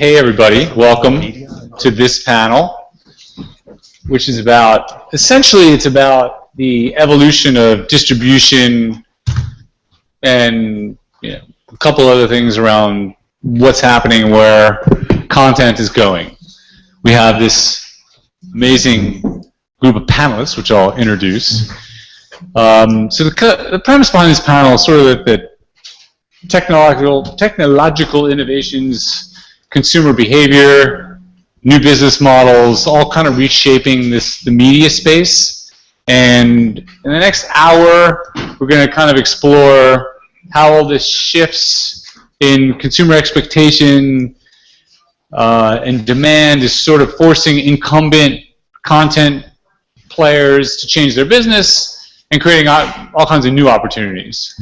Hey everybody, welcome to this panel, which is about, essentially it's about the evolution of distribution and a couple other things around what's happening, where content is going. We have this amazing group of panelists, which I'll introduce. So the premise behind this panel is sort of that technological innovations, consumer behavior, new business models, all kind of reshaping the media space. And in the next hour, we're going to kind of explore how all this shifts in consumer expectation and demand is sort of forcing incumbent content players to change their business and creating all kinds of new opportunities.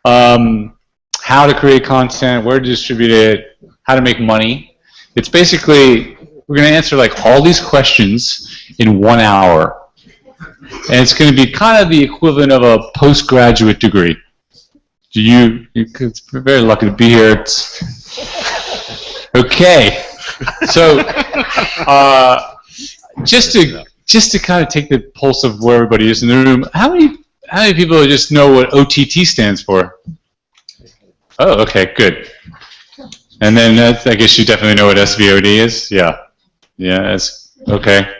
How to create content, where to distribute it, how to make money. It's basically, we're going to answer like all these questions in 1 hour. And it's going to be kind of the equivalent of a postgraduate degree. It's very lucky to be here. Okay. So, just to kind of take the pulse of where everybody is in the room, how many people just know what OTT stands for? Oh, okay, good. And then I guess you definitely know what SVOD is? Yeah. Yeah, okay.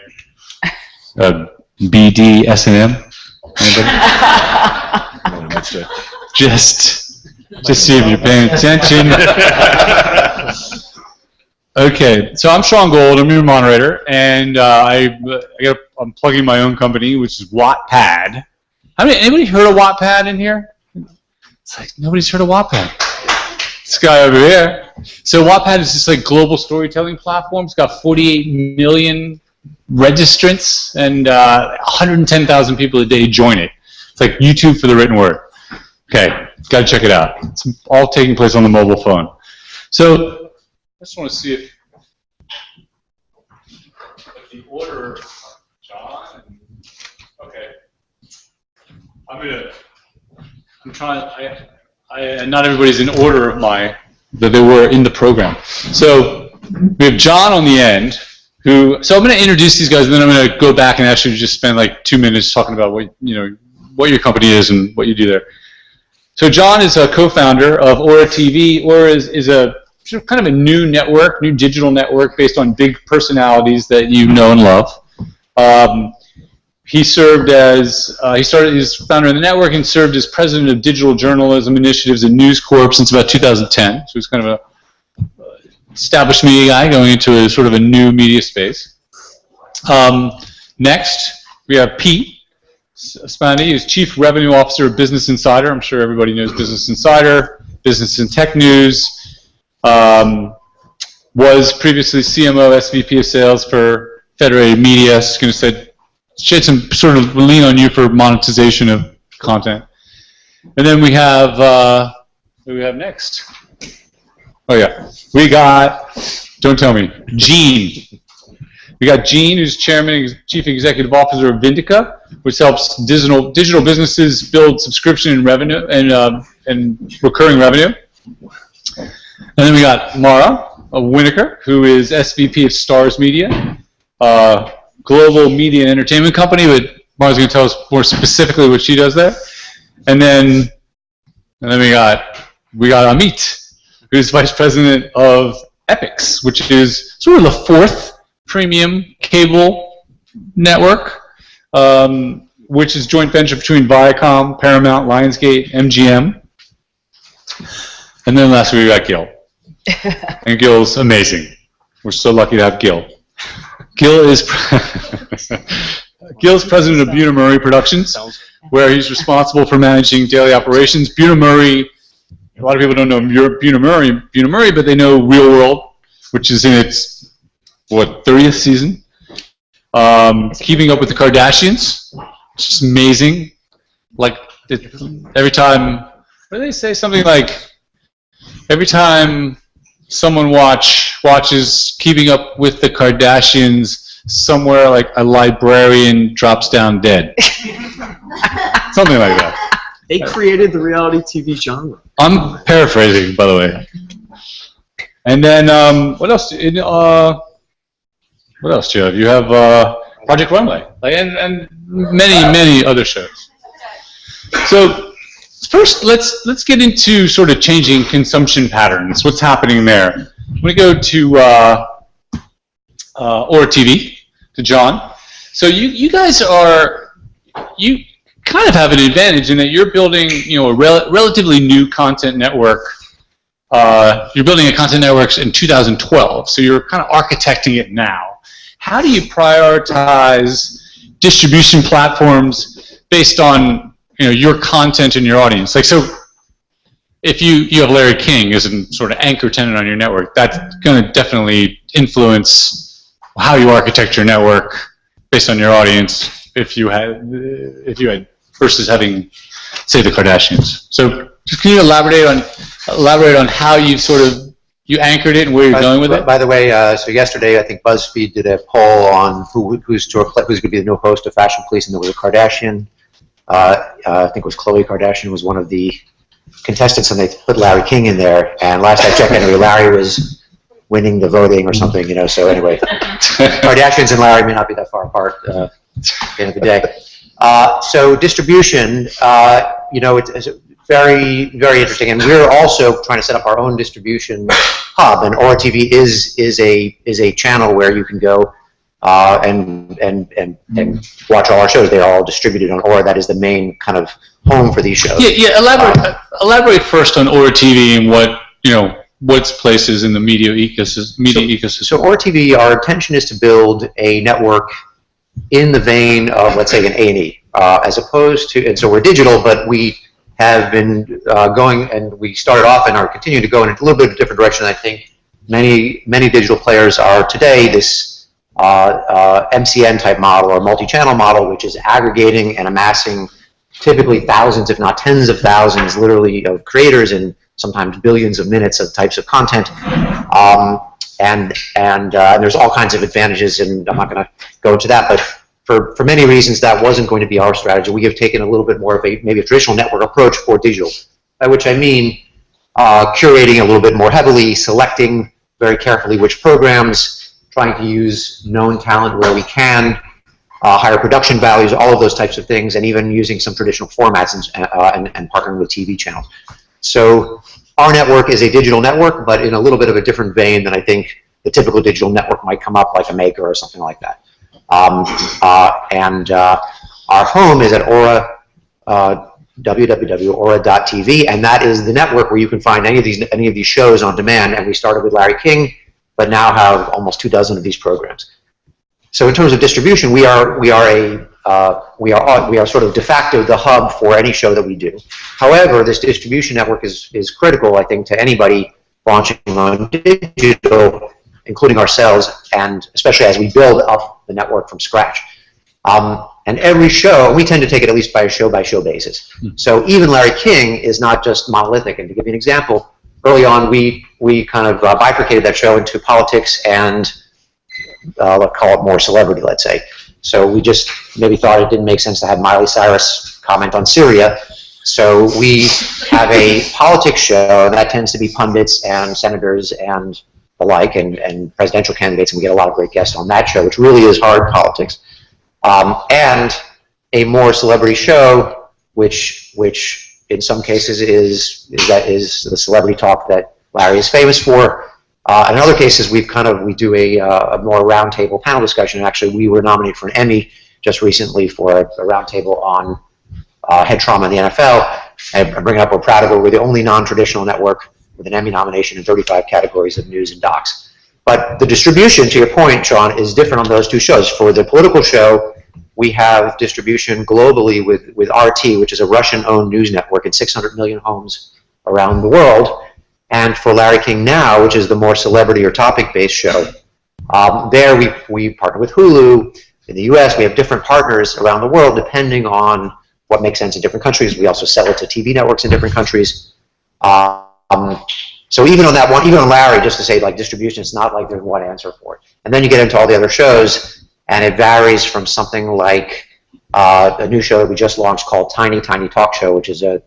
BDSM? Anybody? Just see if you're paying attention. Okay, so I'm Sean Gold, I'm your moderator, and I'm plugging my own company, which is Wattpad. Anybody heard of Wattpad in here? It's like nobody's heard of Wattpad. This guy over here. So Wattpad is this like global storytelling platform. It's got 48 million registrants and 110,000 people a day join it. It's like YouTube for the written word. Okay, got to check it out. It's all taking place on the mobile phone. So I just want to see if the order, John. Okay, I'm trying. Not everybody's in order of that they were in the program. So we have John on the end, so I'm going to introduce these guys, and then I'm going to go back and actually just spend like 2 minutes talking about what your company is and what you do there. So John is a co-founder of Aura TV. Aura is a kind of a new digital network based on big personalities that you know and love. He served as, he's founder of the network and served as president of digital journalism initiatives at News Corp since about 2010. So he's kind of an established media guy going into a sort of a new media space. Next, we have Pete Spandi, who's Chief Revenue Officer of Business Insider. I'm sure everybody knows Business Insider, Business and Tech News. Was previously CMO, SVP of Sales for Federated Media. I was going to say, shed some sort of lean on you for monetization of content. And then we have, who do we have next? Oh yeah, we got, don't tell me, Gene. We got Gene, who's Chairman and Chief Executive Officer of Vindica, which helps digital businesses build subscription and revenue and recurring revenue. And then we got Mara Winokur, who is SVP of Stars Media, global media and entertainment company, but Mara's going to tell us more specifically what she does there. And then we got Amit, who's vice president of Epix, which is sort of the fourth premium cable network, which is joint venture between Viacom, Paramount, Lionsgate, MGM. And then lastly, we got Gil. And Gil's amazing. We're so lucky to have Gil. Gil's president of Buena Murray Productions, where he's responsible for managing daily operations. Buena Murray, a lot of people don't know Buena Murray, but they know Real World, which is in its, 30th season. Keeping Up with the Kardashians, which is amazing. Like, every time, what do they say? Something like, every time someone watches Keeping Up with the Kardashians, somewhere like a librarian drops down dead. Something like that. They created the reality TV genre. I'm paraphrasing, by the way. And then what else? What else do you have? You have Project Runway, and many other shows. So first, let's get into sort of changing consumption patterns. What's happening there? I'm going to go to Aura TV, to John. So you guys you kind of have an advantage in that you're building a relatively new content network. You're building a content network in 2012, so you're kind of architecting it now. How do you prioritize distribution platforms based on your content and your audience? Like, so if you have Larry King as a sort of anchor tenant on your network, that's going to definitely influence how you architect your network based on your audience. If you had versus having, say, the Kardashians. So just can you elaborate on how you anchored it and where you're going with it? By the way, so yesterday I think BuzzFeed did a poll on who's going to be the new host of Fashion Police, and there was a Kardashian. I think it was Khloe Kardashian was one of the contestants, and they put Larry King in there. And last I checked, anyway, Larry was winning the voting or something, So anyway, Kardashians and Larry may not be that far apart at the end of the day. So distribution, it's very, very interesting, and we're also trying to set up our own distribution hub. And Aura TV is a channel where you can go and watch all our shows. They're all distributed on Aura. That is the main kind of home for these shows. Yeah. Elaborate first on Aura TV and what's places in the media ecosystem. So Aura TV, our intention is to build a network in the vein of, let's say, an A&E, as opposed to, and so we're digital, but we have been going, and we started off and are continuing to go in a little bit of a different direction. I think many digital players are today this MCN type model or multi-channel model, which is aggregating and amassing typically thousands, if not tens of thousands, literally, of creators and sometimes billions of minutes of types of content. And there's all kinds of advantages, and I'm not going to go into that, but for many reasons that wasn't going to be our strategy. We have taken a little bit more of maybe a traditional network approach for digital, by which I mean curating a little bit more heavily, selecting very carefully which programs, trying to use known talent where we can, higher production values, all of those types of things, and even using some traditional formats and partnering with TV channels. So our network is a digital network, but in a little bit of a different vein than I think the typical digital network might come up, like a Maker or something like that. Our home is at Aura, www.aura.tv, and that is the network where you can find any of these shows on demand. And we started with Larry King, but now have almost 24 of these programs. So in terms of distribution, we are sort of de facto the hub for any show that we do. However, this distribution network is critical, I think, to anybody launching on digital, including ourselves, and especially as we build up the network from scratch. And every show, we tend to take it at least by a show-by-show basis. So even Larry King is not just monolithic. And to give you an example, early on we kind of bifurcated that show into politics and let's call it more celebrity, let's say. So we just maybe thought it didn't make sense to have Miley Cyrus comment on Syria. So we have a politics show, and that tends to be pundits and senators and the like, and presidential candidates, and we get a lot of great guests on that show, which really is hard politics. And a more celebrity show, which in some cases is the celebrity talk that Larry is famous for. In other cases, we do a more roundtable panel discussion. And actually, we were nominated for an Emmy just recently for a roundtable on head trauma in the NFL. And I bring it up, we're proud of it. We're the only non-traditional network with an Emmy nomination in 35 categories of news and docs. But the distribution, to your point, Sean, is different on those two shows. For the political show, we have distribution globally with RT, which is a Russian-owned news network in 600 million homes around the world. And for Larry King Now, which is the more celebrity or topic-based show, there we partner with Hulu. In the US, we have different partners around the world depending on what makes sense in different countries. We also sell it to TV networks in different countries. So even on that one, even on Larry, just to say, like, distribution, it's not like there's one answer for it. And then you get into all the other shows, and it varies from something like a new show that we just launched called Tiny Talk Show, which is a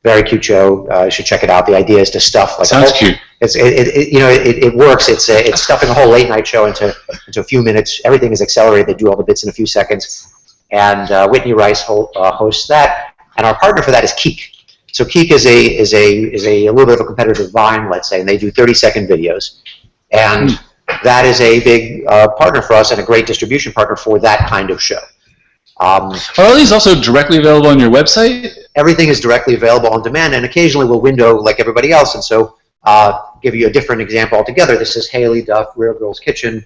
Very cute show. You should check it out. The idea is to stuff like Sounds cute. It works. It's stuffing a whole late night show into a few minutes. Everything is accelerated. They do all the bits in a few seconds. And Whitney Rice hosts that. And our partner for that is Keek. So Keek is a little bit of a competitor to Vine, let's say, and they do 30-second videos. And that is a big partner for us and a great distribution partner for that kind of show. Are these also directly available on your website? Everything is directly available on demand, and occasionally we'll window like everybody else. And so, give you a different example altogether. This is Haley Duff, Real Girls Kitchen,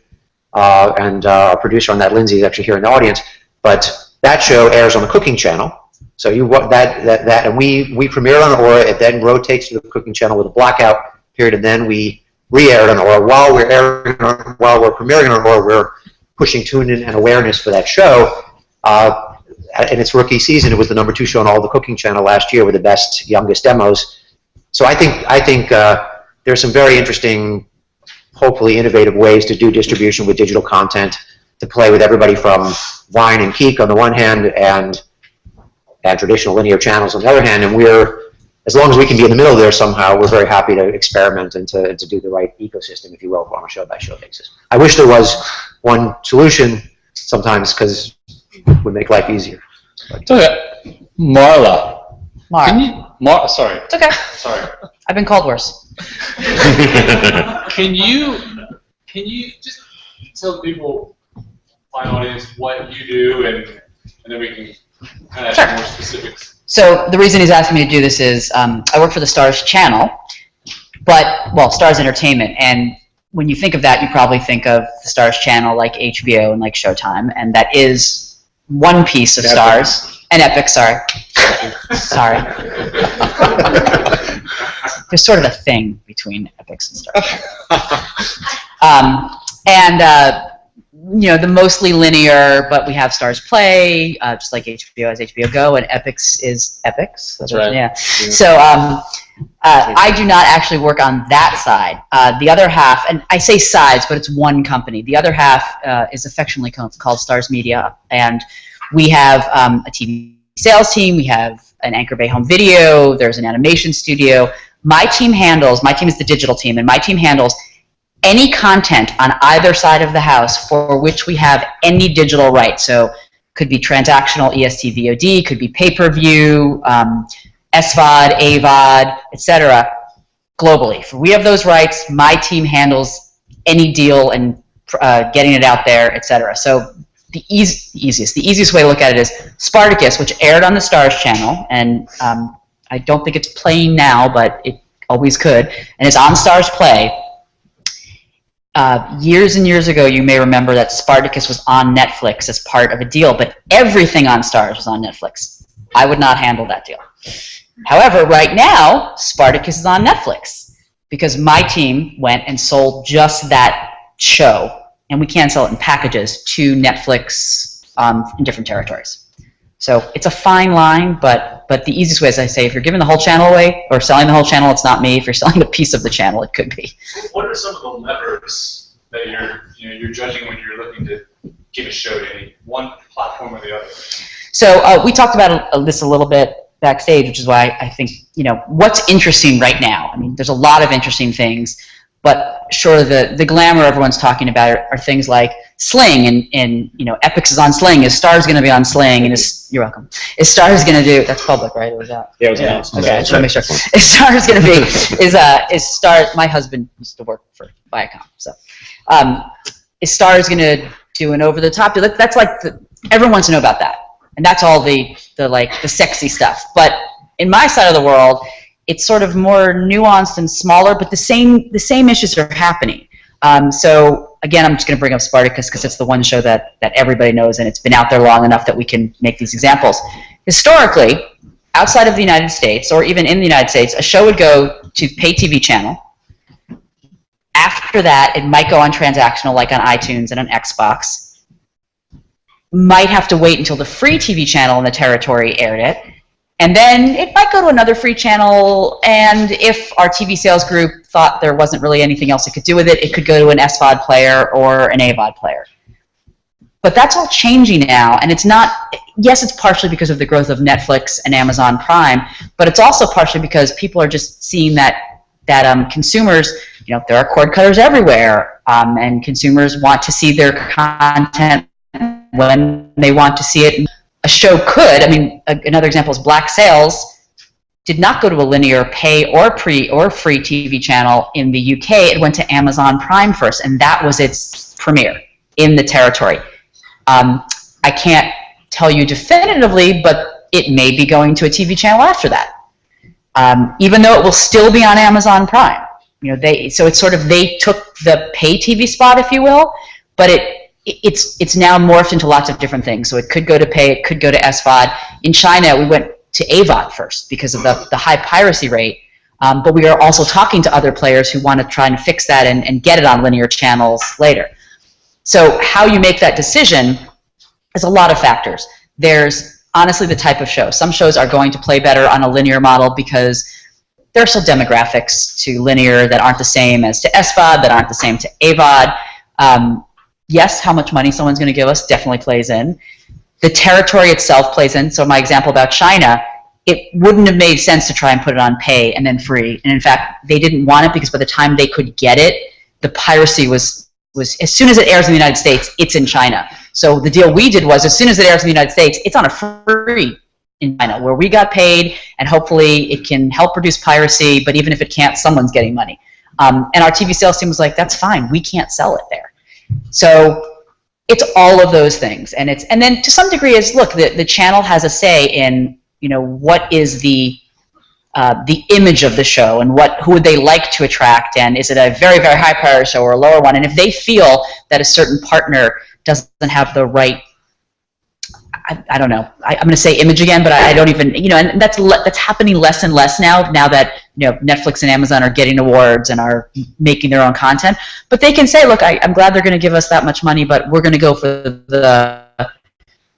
and our producer on that, Lindsay, is actually here in the audience. But that show airs on the Cooking Channel. So and we premiere it on Aura. It then rotates to the Cooking Channel with a blackout period, and then we re-air it on Aura. While we're premiering on Aura, we're pushing tune-in and awareness for that show. In its rookie season, it was the #2 show on all the Cooking Channel last year with the best, youngest demos. So I think there's some very interesting, hopefully innovative ways to do distribution with digital content, to play with everybody from Vine and Keek on the one hand, and traditional linear channels on the other hand. And as long as we can be in the middle there somehow, we're very happy to experiment and to do the right ecosystem, if you will, on a show-by-show basis. I wish there was one solution sometimes, because it would make life easier. Okay. Marla. Sorry. It's okay. Sorry. I've been called worse. Can you just tell the people, my audience, what you do, and then we can kind of add more specifics. So the reason he's asking me to do this is I work for the Starz channel, Starz Entertainment, and when you think of that, you probably think of the Starz channel like HBO and like Showtime, and that is one piece of Starz. And Epic, sorry. Sorry. There's sort of a thing between Epics and Starz. The mostly linear, but we have Starz Play, just like HBO has HBO Go, and Epix is Epix. That's right. Yeah. So I do not actually work on that side. The other half, and I say sides, but it's one company. The other half is affectionately called Starz Media, and we have a TV sales team. We have an Anchor Bay home video. There's an animation studio. My team is the digital team, and my team handles any content on either side of the house for which we have any digital rights. So could be transactional EST VOD, could be pay-per-view, SVOD, AVOD, etc. globally. If we have those rights, my team handles any deal and getting it out there, etc. So the easiest way to look at it is Spartacus, which aired on the Starz channel, and I don't think it's playing now, but it always could, and it's on Starz Play. Years and years ago, you may remember that Spartacus was on Netflix as part of a deal, but everything on Starz was on Netflix. I would not handle that deal. However, right now, Spartacus is on Netflix because my team went and sold just that show, and we can sell it in packages to Netflix in different territories. So it's a fine line, but the easiest way is I say, if you're giving the whole channel away or selling the whole channel, it's not me. If you're selling a piece of the channel, it could be. What are some of the levers that you're judging when you're looking to give a show to any one platform or the other? So we talked about this a little bit backstage, which is why I think, what's interesting right now. I mean, there's a lot of interesting things, but sure, the glamour everyone's talking about are things like Sling, and Epix is on Sling. Is Starz going to be on Sling? And you're welcome. Is Starz going to do? That's public, right? It was out. Yeah, it was announced. Okay, I just want to make sure. Is Starz going to be? Is Starz? My husband used to work for Viacom, so is Starz going to do an over the top? That's like everyone wants to know about that, and that's all the sexy stuff. But in my side of the world, it's sort of more nuanced and smaller, but the same issues are happening. So again, I'm just going to bring up Spartacus because it's the one show that everybody knows, and it's been out there long enough that we can make these examples. Historically, outside of the United States, or even in the United States, a show would go to pay TV channel. After that, it might go on transactional, like on iTunes and on Xbox. Might have to wait until the free TV channel in the territory aired it. And then it might go to another free channel, and if our TV sales group thought there wasn't really anything else it could do with it, it could go to an SVOD player or an AVOD player. But that's all changing now, and it's not, yes, it's partially because of the growth of Netflix and Amazon Prime, but it's also partially because people are just seeing that consumers, there are cord cutters everywhere, and consumers want to see their content when they want to see it. A show could, another example is Black Sails did not go to a linear pay or free TV channel in the UK. It went to Amazon Prime first, and that was its premiere in the territory. I can't tell you definitively, but it may be going to a TV channel after that, even though it will still be on Amazon Prime. So it's sort of, they took the pay TV spot, if you will, but it's now morphed into lots of different things. So it could go to pay, it could go to SVOD. In China, we went to AVOD first because of the high piracy rate, but we are also talking to other players who want to try and fix that and get it on linear channels later. So how you make that decision is a lot of factors. There's honestly the type of show. Some shows are going to play better on a linear model because there are still demographics to linear that aren't the same as to SVOD, that aren't the same to AVOD. Yes, how much money someone's going to give us definitely plays in. The territory itself plays in. So my example about China, it wouldn't have made sense to try and put it on pay and then free. And in fact, they didn't want it because by the time they could get it, the piracy was as soon as it airs in the United States, it's in China. So the deal we did was, as soon as it airs in the United States, it's on a free in China, where we got paid, and hopefully it can help reduce piracy, but even if it can't, someone's getting money. And our TV sales team was like, that's fine, we can't sell it there. So it's all of those things. And then to some degree is, look, the channel has a say in, what is the image of the show, and who would they like to attract, and is it a very, very high priority show or a lower one? And if they feel that a certain partner doesn't have the right, I don't know, I'm going to say image again, but I don't even, and that's happening less and less now that Netflix and Amazon are getting awards and are making their own content. But they can say, look, I'm glad they're going to give us that much money, but we're going to go for the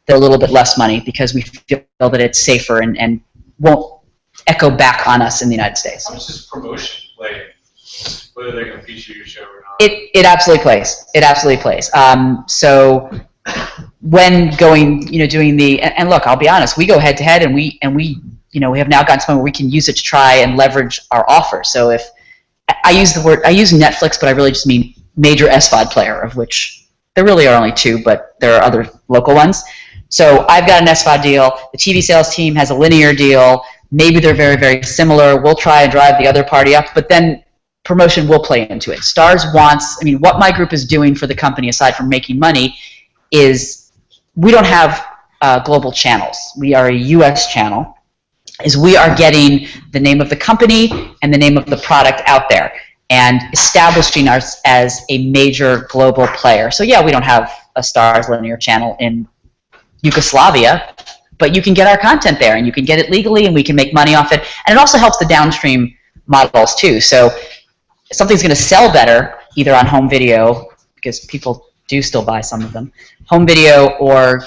little bit less money because we feel that it's safer and won't echo back on us in the United States. How much does promotion play, whether they're going to feature your show or not? It absolutely plays. It absolutely plays. So when going, doing the, and look, I'll be honest, we go head to head, and we we have now gotten to the point where we can use it to try and leverage our offer. So if I use Netflix, but I really just mean major SVOD player, of which there really are only two, but there are other local ones. So I've got an SVOD deal. The TV sales team has a linear deal. Maybe they're very, very similar. We'll try and drive the other party up, but then promotion will play into it. Starz wants, what my group is doing for the company, aside from making money, is we don't have global channels. We are a US channel. Is we are getting the name of the company and the name of the product out there and establishing us as a major global player. So yeah, we don't have a Starz linear channel in Yugoslavia, but you can get our content there, and you can get it legally, and we can make money off it. And it also helps the downstream models too. So if something's going to sell better, either on home video, because people do still buy some of them, home video or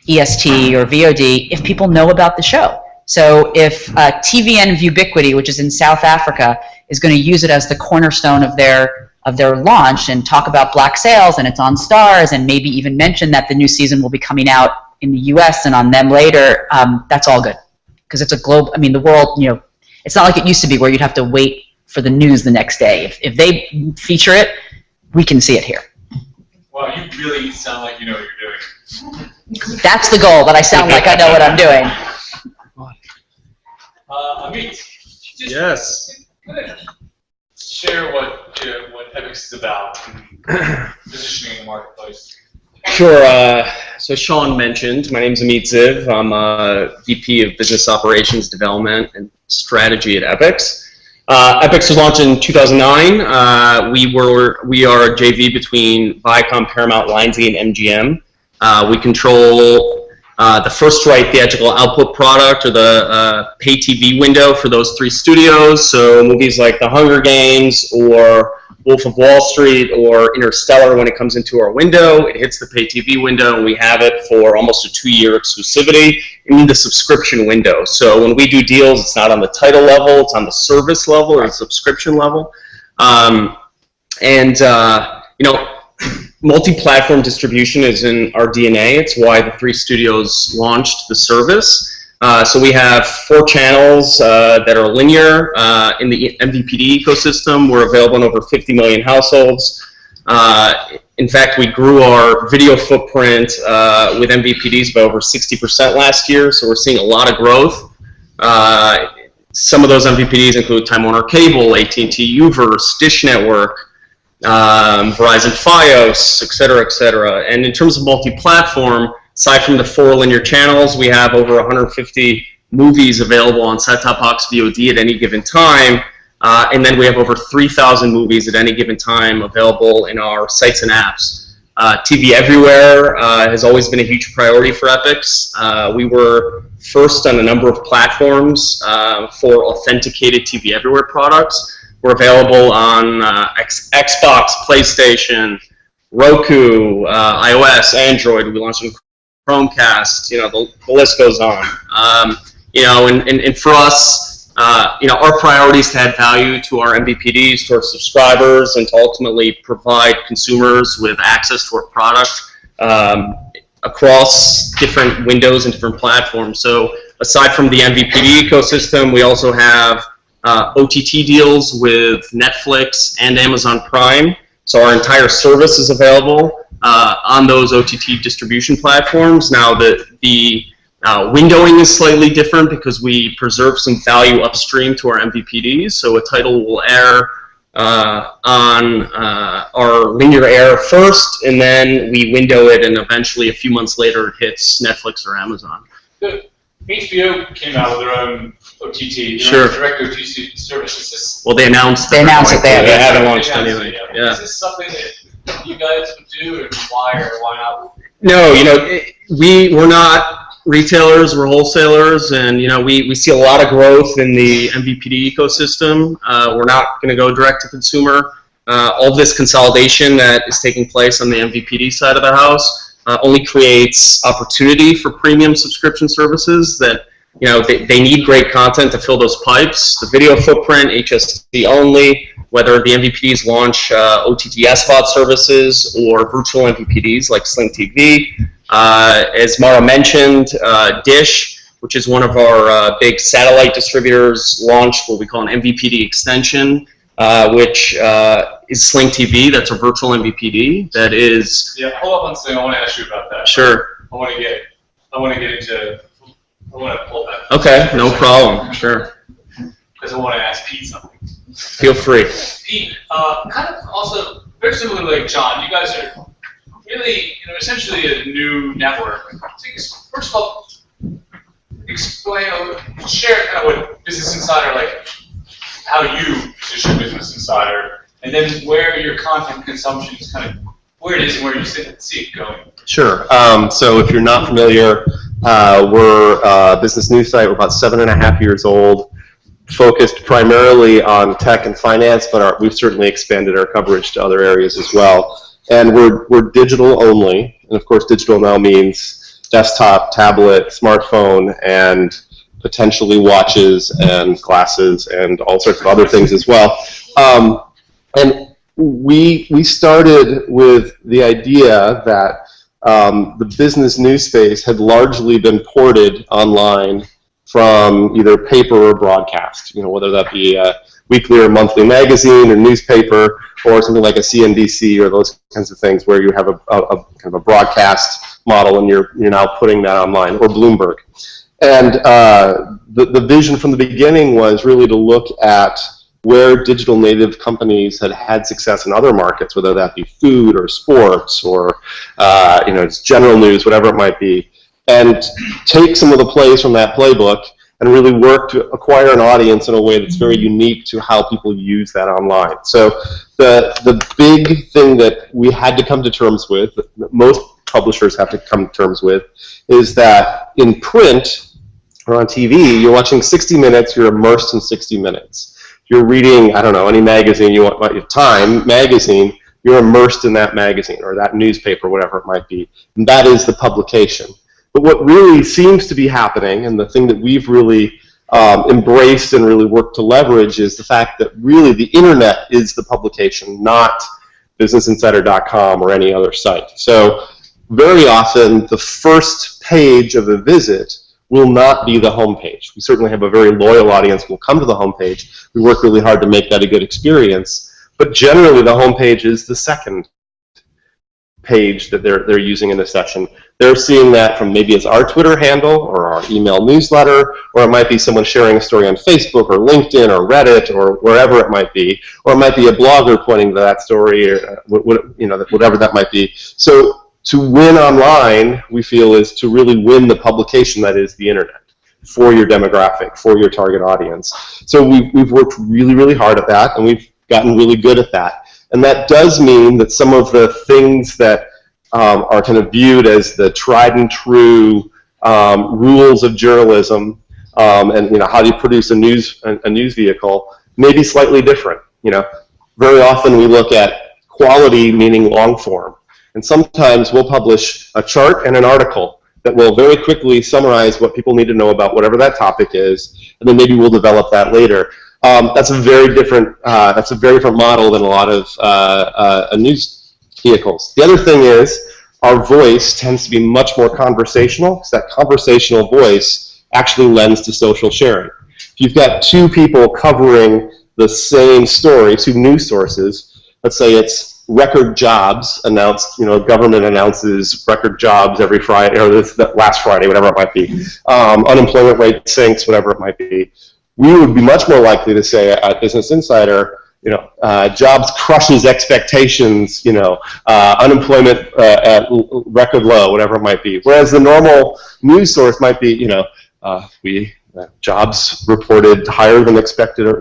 EST or VOD, if people know about the show. So if TVN Ubiquity, which is in South Africa, is going to use it as the cornerstone of their launch and talk about Black Sails, and it's on Starz, and maybe even mention that the new season will be coming out in the US and on them later, that's all good. Because it's a global, the world, it's not like it used to be where you'd have to wait for the news the next day. If they feature it, we can see it here. Wow, you really sound like you know what you're doing. That's the goal, but I sound like I know what I'm doing. Amit, just Yes. share what Epix is about and positioning in the marketplace. Sure. So Sean mentioned, my name is Amit Ziv. I'm a VP of Business Operations Development and Strategy at Epix. Epix was launched in 2009. We are a JV between Viacom, Paramount, Lionsgate, and MGM. We control the first-right theatrical output product, or the pay TV window for those three studios. So movies like The Hunger Games or Wolf of Wall Street or Interstellar, when it comes into our window, it hits the pay TV window, and we have it for almost a 2-year exclusivity in the subscription window. So when we do deals, it's not on the title level, it's on the service level or the subscription level. multi-platform distribution is in our DNA. It's why the 3 studios launched the service. So we have 4 channels that are linear in the MVPD ecosystem. We're available in over 50 million households. In fact, we grew our video footprint with MVPDs by over 60% last year, so we're seeing a lot of growth. Some of those MVPDs include Time Warner Cable, AT&T Uverse, Dish Network, Verizon Fios, et cetera, et cetera. And in terms of multi-platform, aside from the 4 linear channels, we have over 150 movies available on set-top box VOD at any given time. And then we have over 3,000 movies at any given time available in our sites and apps. TV Everywhere has always been a huge priority for Epix. We were first on a number of platforms for authenticated TV Everywhere products. We're available on Xbox, PlayStation, Roku, iOS, Android. We launched on Chromecast. You know, the list goes on. You know, and for us, you know, our priority is to add value to our MVPDs, to our subscribers, and to ultimately provide consumers with access to our product across different windows and different platforms. So aside from the MVPD ecosystem, we also have OTT deals with Netflix and Amazon Prime. So our entire service is available on those OTT distribution platforms. Now the windowing is slightly different because we preserve some value upstream to our MVPDs. So a title will air on our linear air first, and then we window it, and eventually a few months later it hits Netflix or Amazon. The HBO came out with their own OTT, sure. direct OTT service. Well, they announced it. They haven't launched anything. Yeah. Is this something that you guys would do, and why or why not? No, you know, we're not retailers, we're wholesalers, and you know, we see a lot of growth in the MVPD ecosystem. We're not going to go direct to consumer. All this consolidation that is taking place on the MVPD side of the house only creates opportunity for premium subscription services that, you know, they need great content to fill those pipes. The video footprint, HSD only, whether the MVPDs launch OTT SVOD services or virtual MVPDs like Sling TV. As Mara mentioned, Dish, which is one of our big satellite distributors, launched what we call an MVPD extension, which is Sling TV. That's a virtual MVPD. That is. Yeah, hold up one second. I want to ask you about that. Sure. I want to get into. I want to pull that. Okay, no problem. Sure. Because I want to ask Pete something. Feel free. Pete, kind of also very similarly like John, you guys are really, you know, essentially a new network. First of all, explain, share kind of what Business Insider, like how you position Business Insider, and then where your content consumption is kind of, where it is and where you see it going. Sure. So if you're not familiar, we're a business news site. We're about 7.5 years old, focused primarily on tech and finance, but we've certainly expanded our coverage to other areas as well. And we're digital only, and of course digital now means desktop, tablet, smartphone, and potentially watches and glasses and all sorts of other things as well. And we started with the idea that the business news space had largely been ported online from either paper or broadcast, you know, whether that be a weekly or monthly magazine or newspaper or something like a CNBC or those kinds of things where you have a kind of a broadcast model and you're now putting that online, or Bloomberg. And the vision from the beginning was really to look at where digital native companies had had success in other markets, whether that be food or sports or you know, just general news, whatever it might be, and take some of the plays from that playbook and really work to acquire an audience in a way that's very unique to how people use that online. So the big thing that we had to come to terms with, that most publishers have to come to terms with, is that in print or on TV, you're watching 60 minutes, you're immersed in 60 minutes. You're reading, I don't know, any magazine you want, Time magazine, you're immersed in that magazine or that newspaper, whatever it might be. And that is the publication. But what really seems to be happening, and the thing that we've really embraced and really worked to leverage, is the fact that really the internet is the publication, not businessinsider.com or any other site. So very often the first page of a visit will not be the homepage. We certainly have a very loyal audience who will come to the homepage. We work really hard to make that a good experience, but generally the homepage is the second page that they're using in a session. They're seeing that from maybe it's our Twitter handle or our email newsletter, or it might be someone sharing a story on Facebook or LinkedIn or Reddit or wherever it might be, or it might be a blogger pointing to that story, or whatever that might be. So to win online, we feel, is to really win the publication that is the internet for your demographic, for your target audience. So we've worked really, really hard at that, and we've gotten really good at that. And that does mean that some of the things that are kind of viewed as the tried and true rules of journalism, and how do you produce a news vehicle, may be slightly different. Very often we look at quality, meaning long form, and sometimes we'll publish a chart and an article that will very quickly summarize what people need to know about whatever that topic is, and then maybe we'll develop that later. That's a very different model than a lot of news vehicles. The other thing is our voice tends to be much more conversational, because that conversational voice actually lends to social sharing. If you've got two people covering the same story, two news sources, let's say it's record jobs announced, government announces record jobs every Friday, or last Friday, whatever it might be. Unemployment rate sinks, whatever it might be. We would be much more likely to say at Business Insider, jobs crushes expectations, unemployment at record low, whatever it might be. Whereas the normal news source might be, jobs reported higher than expected,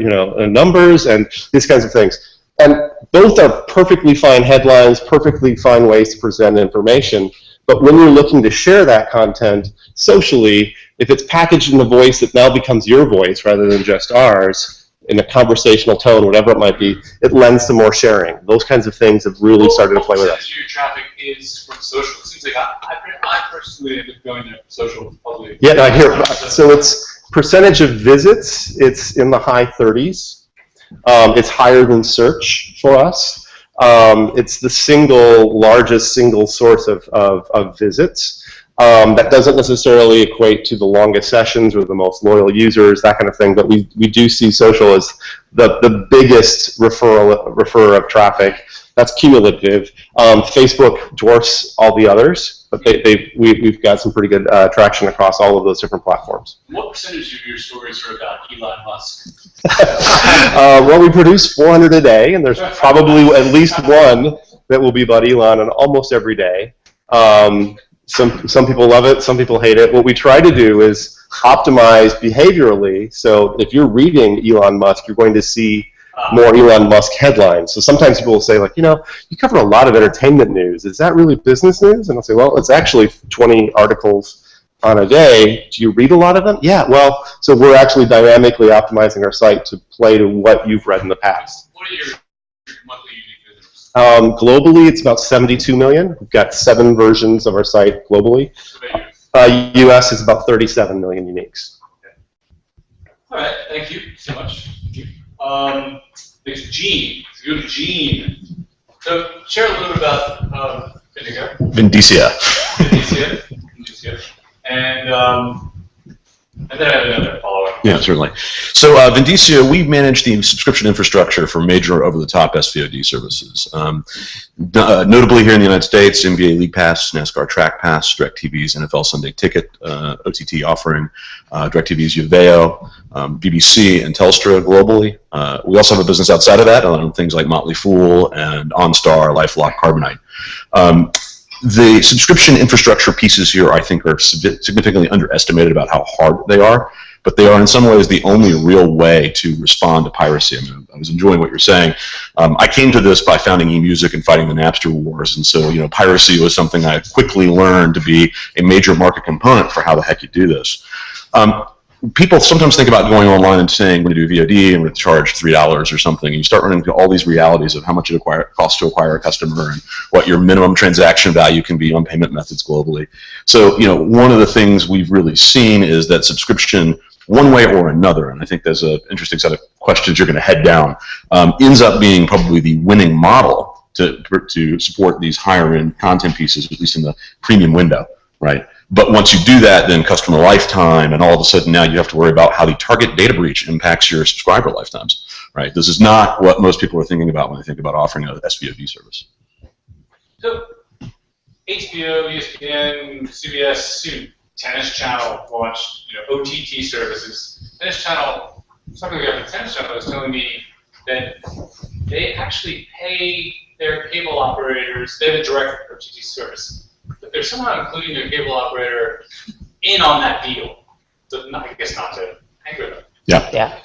numbers, and these kinds of things. And both are perfectly fine headlines, perfectly fine ways to present information. But when you're looking to share that content socially, if it's packaged in a voice that now becomes your voice rather than just ours, in a conversational tone, whatever it might be, it lends to more sharing. Those kinds of things have really started to play with us. Your traffic is from social. It seems like I personally have been going to social probably. Yeah, I hear. So it's percentage of visits. It's in the high 30s. It's higher than search for us. It's the largest single source of visits. That doesn't necessarily equate to the longest sessions or the most loyal users, that kind of thing, but we do see social as the biggest referrer of traffic. That's cumulative. Facebook dwarfs all the others, but we've got some pretty good traction across all of those different platforms. What percentage of your stories are about Elon Musk? Well, we produce 400 a day, and there's probably at least one that will be about Elon on almost every day. Some people love it, some people hate it. What we try to do is optimize behaviorally, so if you're reading Elon Musk, you're going to see more Elon Musk headlines. So sometimes people will say, you cover a lot of entertainment news. Is that really business news? And I'll say, well, it's actually 20 articles on a day. Do you read a lot of them? Yeah, well, so we're actually dynamically optimizing our site to play to what you've read in the past. What are your monthly unique visitors? Globally, it's about 72 million. We've got 7 versions of our site globally. US is about 37 million uniques. Okay. All right, thank you so much. Thank you. Next, Gene. Let's go to Gene. So, share a little bit about Vindicia. And then I have another follow-up. Yeah, certainly. So Vindicia, we manage the subscription infrastructure for major over-the-top SVOD services. Notably here in the United States, NBA League Pass, NASCAR Track Pass, DirecTV's NFL Sunday Ticket OTT offering, DirecTV's Uveo, BBC, and Telstra globally. We also have a business outside of that on things like Motley Fool and OnStar, LifeLock, Carbonite. The subscription infrastructure pieces here, I think, are significantly underestimated about how hard they are, but they are in some ways the only real way to respond to piracy. I mean, I was enjoying what you're saying. I came to this by founding eMusic and fighting the Napster wars, and so piracy was something I quickly learned to be a major market component for how the heck you do this. People sometimes think about going online and saying, we're going to do VOD and we're going to charge $3 or something, and you start running into all these realities of how much it costs to acquire a customer and what your minimum transaction value can be on payment methods globally. So, one of the things we've really seen is that subscription, one way or another, and I think there's an interesting set of questions you're going to head down, ends up being probably the winning model to support these higher end content pieces, at least in the premium window, right? But once you do that, then customer lifetime, and all of a sudden now you have to worry about how the target data breach impacts your subscriber lifetimes, right? This is not what most people are thinking about when they think about offering an SVOD service. So, HBO, ESPN, CBS, Tennis Channel launched, OTT services. Tennis Channel, somebody at the Tennis Channel was telling me that they actually pay their cable operators, they have a direct OTT service, but they're somehow including their cable operator in on that deal. So I guess not to anger them. Yeah.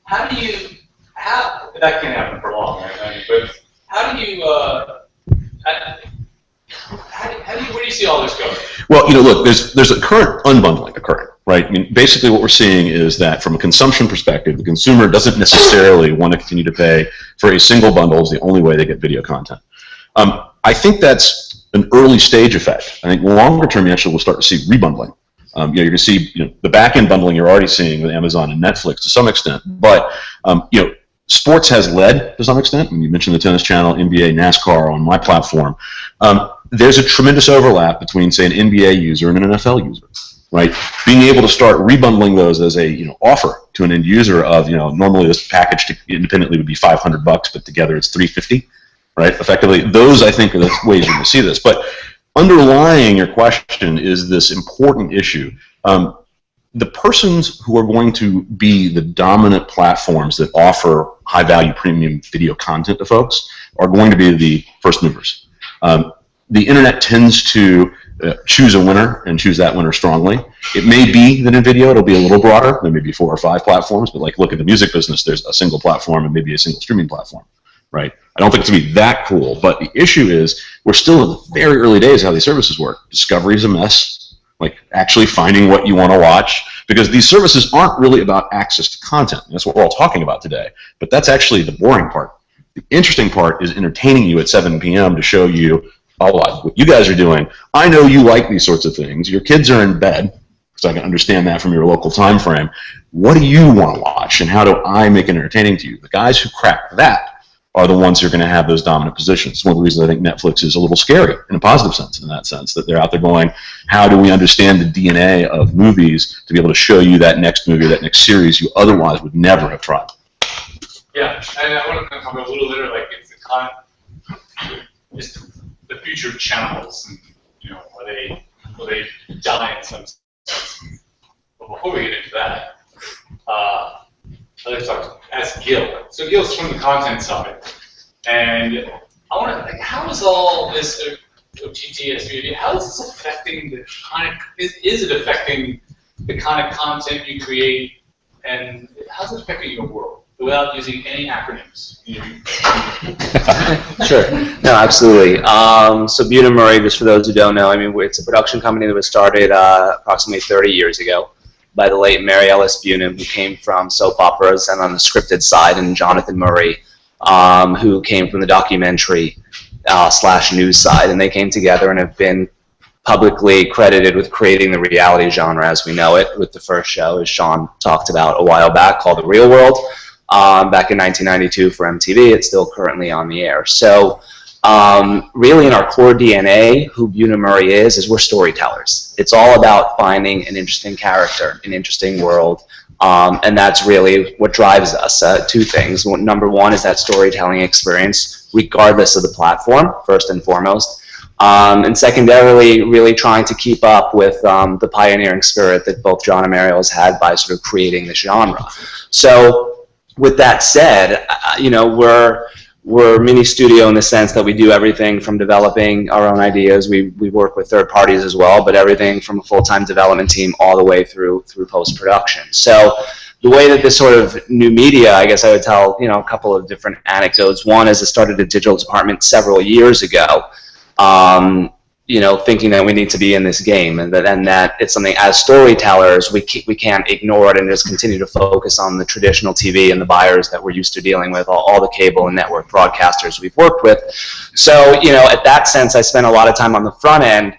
How that can't happen for long, right? But how do you, where do you see all this going? Well, look, there's a current unbundling occurring, right? I mean, basically what we're seeing is that from a consumption perspective, the consumer doesn't necessarily want to continue to pay for a single bundle as the only way they get video content. I think that's an early stage effect. I think longer term, you actually will start to see rebundling. You're going to see the back-end bundling you're already seeing with Amazon and Netflix to some extent, but sports has led to some extent. You mentioned the Tennis Channel, NBA, NASCAR on my platform. There's a tremendous overlap between, say, an NBA user and an NFL user, right? Being able to start rebundling those as a offer to an end user of normally this package independently would be $500, but together it's $350, right? Effectively, those I think are the ways you're going to see this. But underlying your question is this important issue. The persons who are going to be the dominant platforms that offer high-value premium video content to folks are going to be the first movers. The internet tends to choose a winner and choose that winner strongly. It may be that in video it'll be a little broader. There may be 4 or 5 platforms, but look at the music business, there's a single platform and maybe a single streaming platform, right? I don't think it's going to be that cool, but the issue is we're still in the very early days of how these services work. Discovery is a mess, like actually finding what you want to watch, because these services aren't really about access to content. That's what we're all talking about today, but that's actually the boring part. The interesting part is entertaining you at 7 p.m. to show you what you guys are doing. I know you like these sorts of things. Your kids are in bed, so I can understand that from your local time frame. What do you want to watch, and how do I make it entertaining to you? The guys who crack that are the ones who are going to have those dominant positions. It's one of the reasons I think Netflix is a little scary in a positive sense, in that sense, that they're out there going, how do we understand the DNA of movies to be able to show you that next movie or that next series you otherwise would never have tried? Yeah, and I want to talk a little later, like it's the future of channels, and will they die in some sense? But before we get into that, let's talk as Gil. So Gil's from the content side, and I want to how is all this OTT, SVOD? How is this affecting the kind of is it affecting the kind of content you create, and how's it affecting your world? Without using any acronyms. Sure. No, absolutely. So Bunim Murray, just for those who don't know, it's a production company that was started approximately 30 years ago by the late Mary Ellis Bunim, who came from soap operas and on the scripted side, and Jonathan Murray, who came from the documentary / news side, and they came together and have been publicly credited with creating the reality genre as we know it, with the first show, as Sean talked about a while back, called The Real World. Back in 1992 for MTV. It's still currently on the air. So really in our core DNA, who Bunim Murray is we're storytellers. It's all about finding an interesting character, an interesting world, and that's really what drives us. 2 things. Number 1 is that storytelling experience, regardless of the platform, first and foremost. And secondarily, really trying to keep up with the pioneering spirit that both John and Mariel has had by sort of creating this genre. So with that said, we're a mini studio in the sense that we do everything from developing our own ideas. We work with third parties as well, but everything from a full-time development team all the way through post-production. So the way that this sort of new media, I guess I would tell a couple of different anecdotes. One is I started a digital department several years ago. Thinking that we need to be in this game, and that it's something as storytellers we can't ignore it and just continue to focus on the traditional TV and the buyers that we're used to dealing with, all the cable and network broadcasters we've worked with. So at that sense, I spent a lot of time on the front end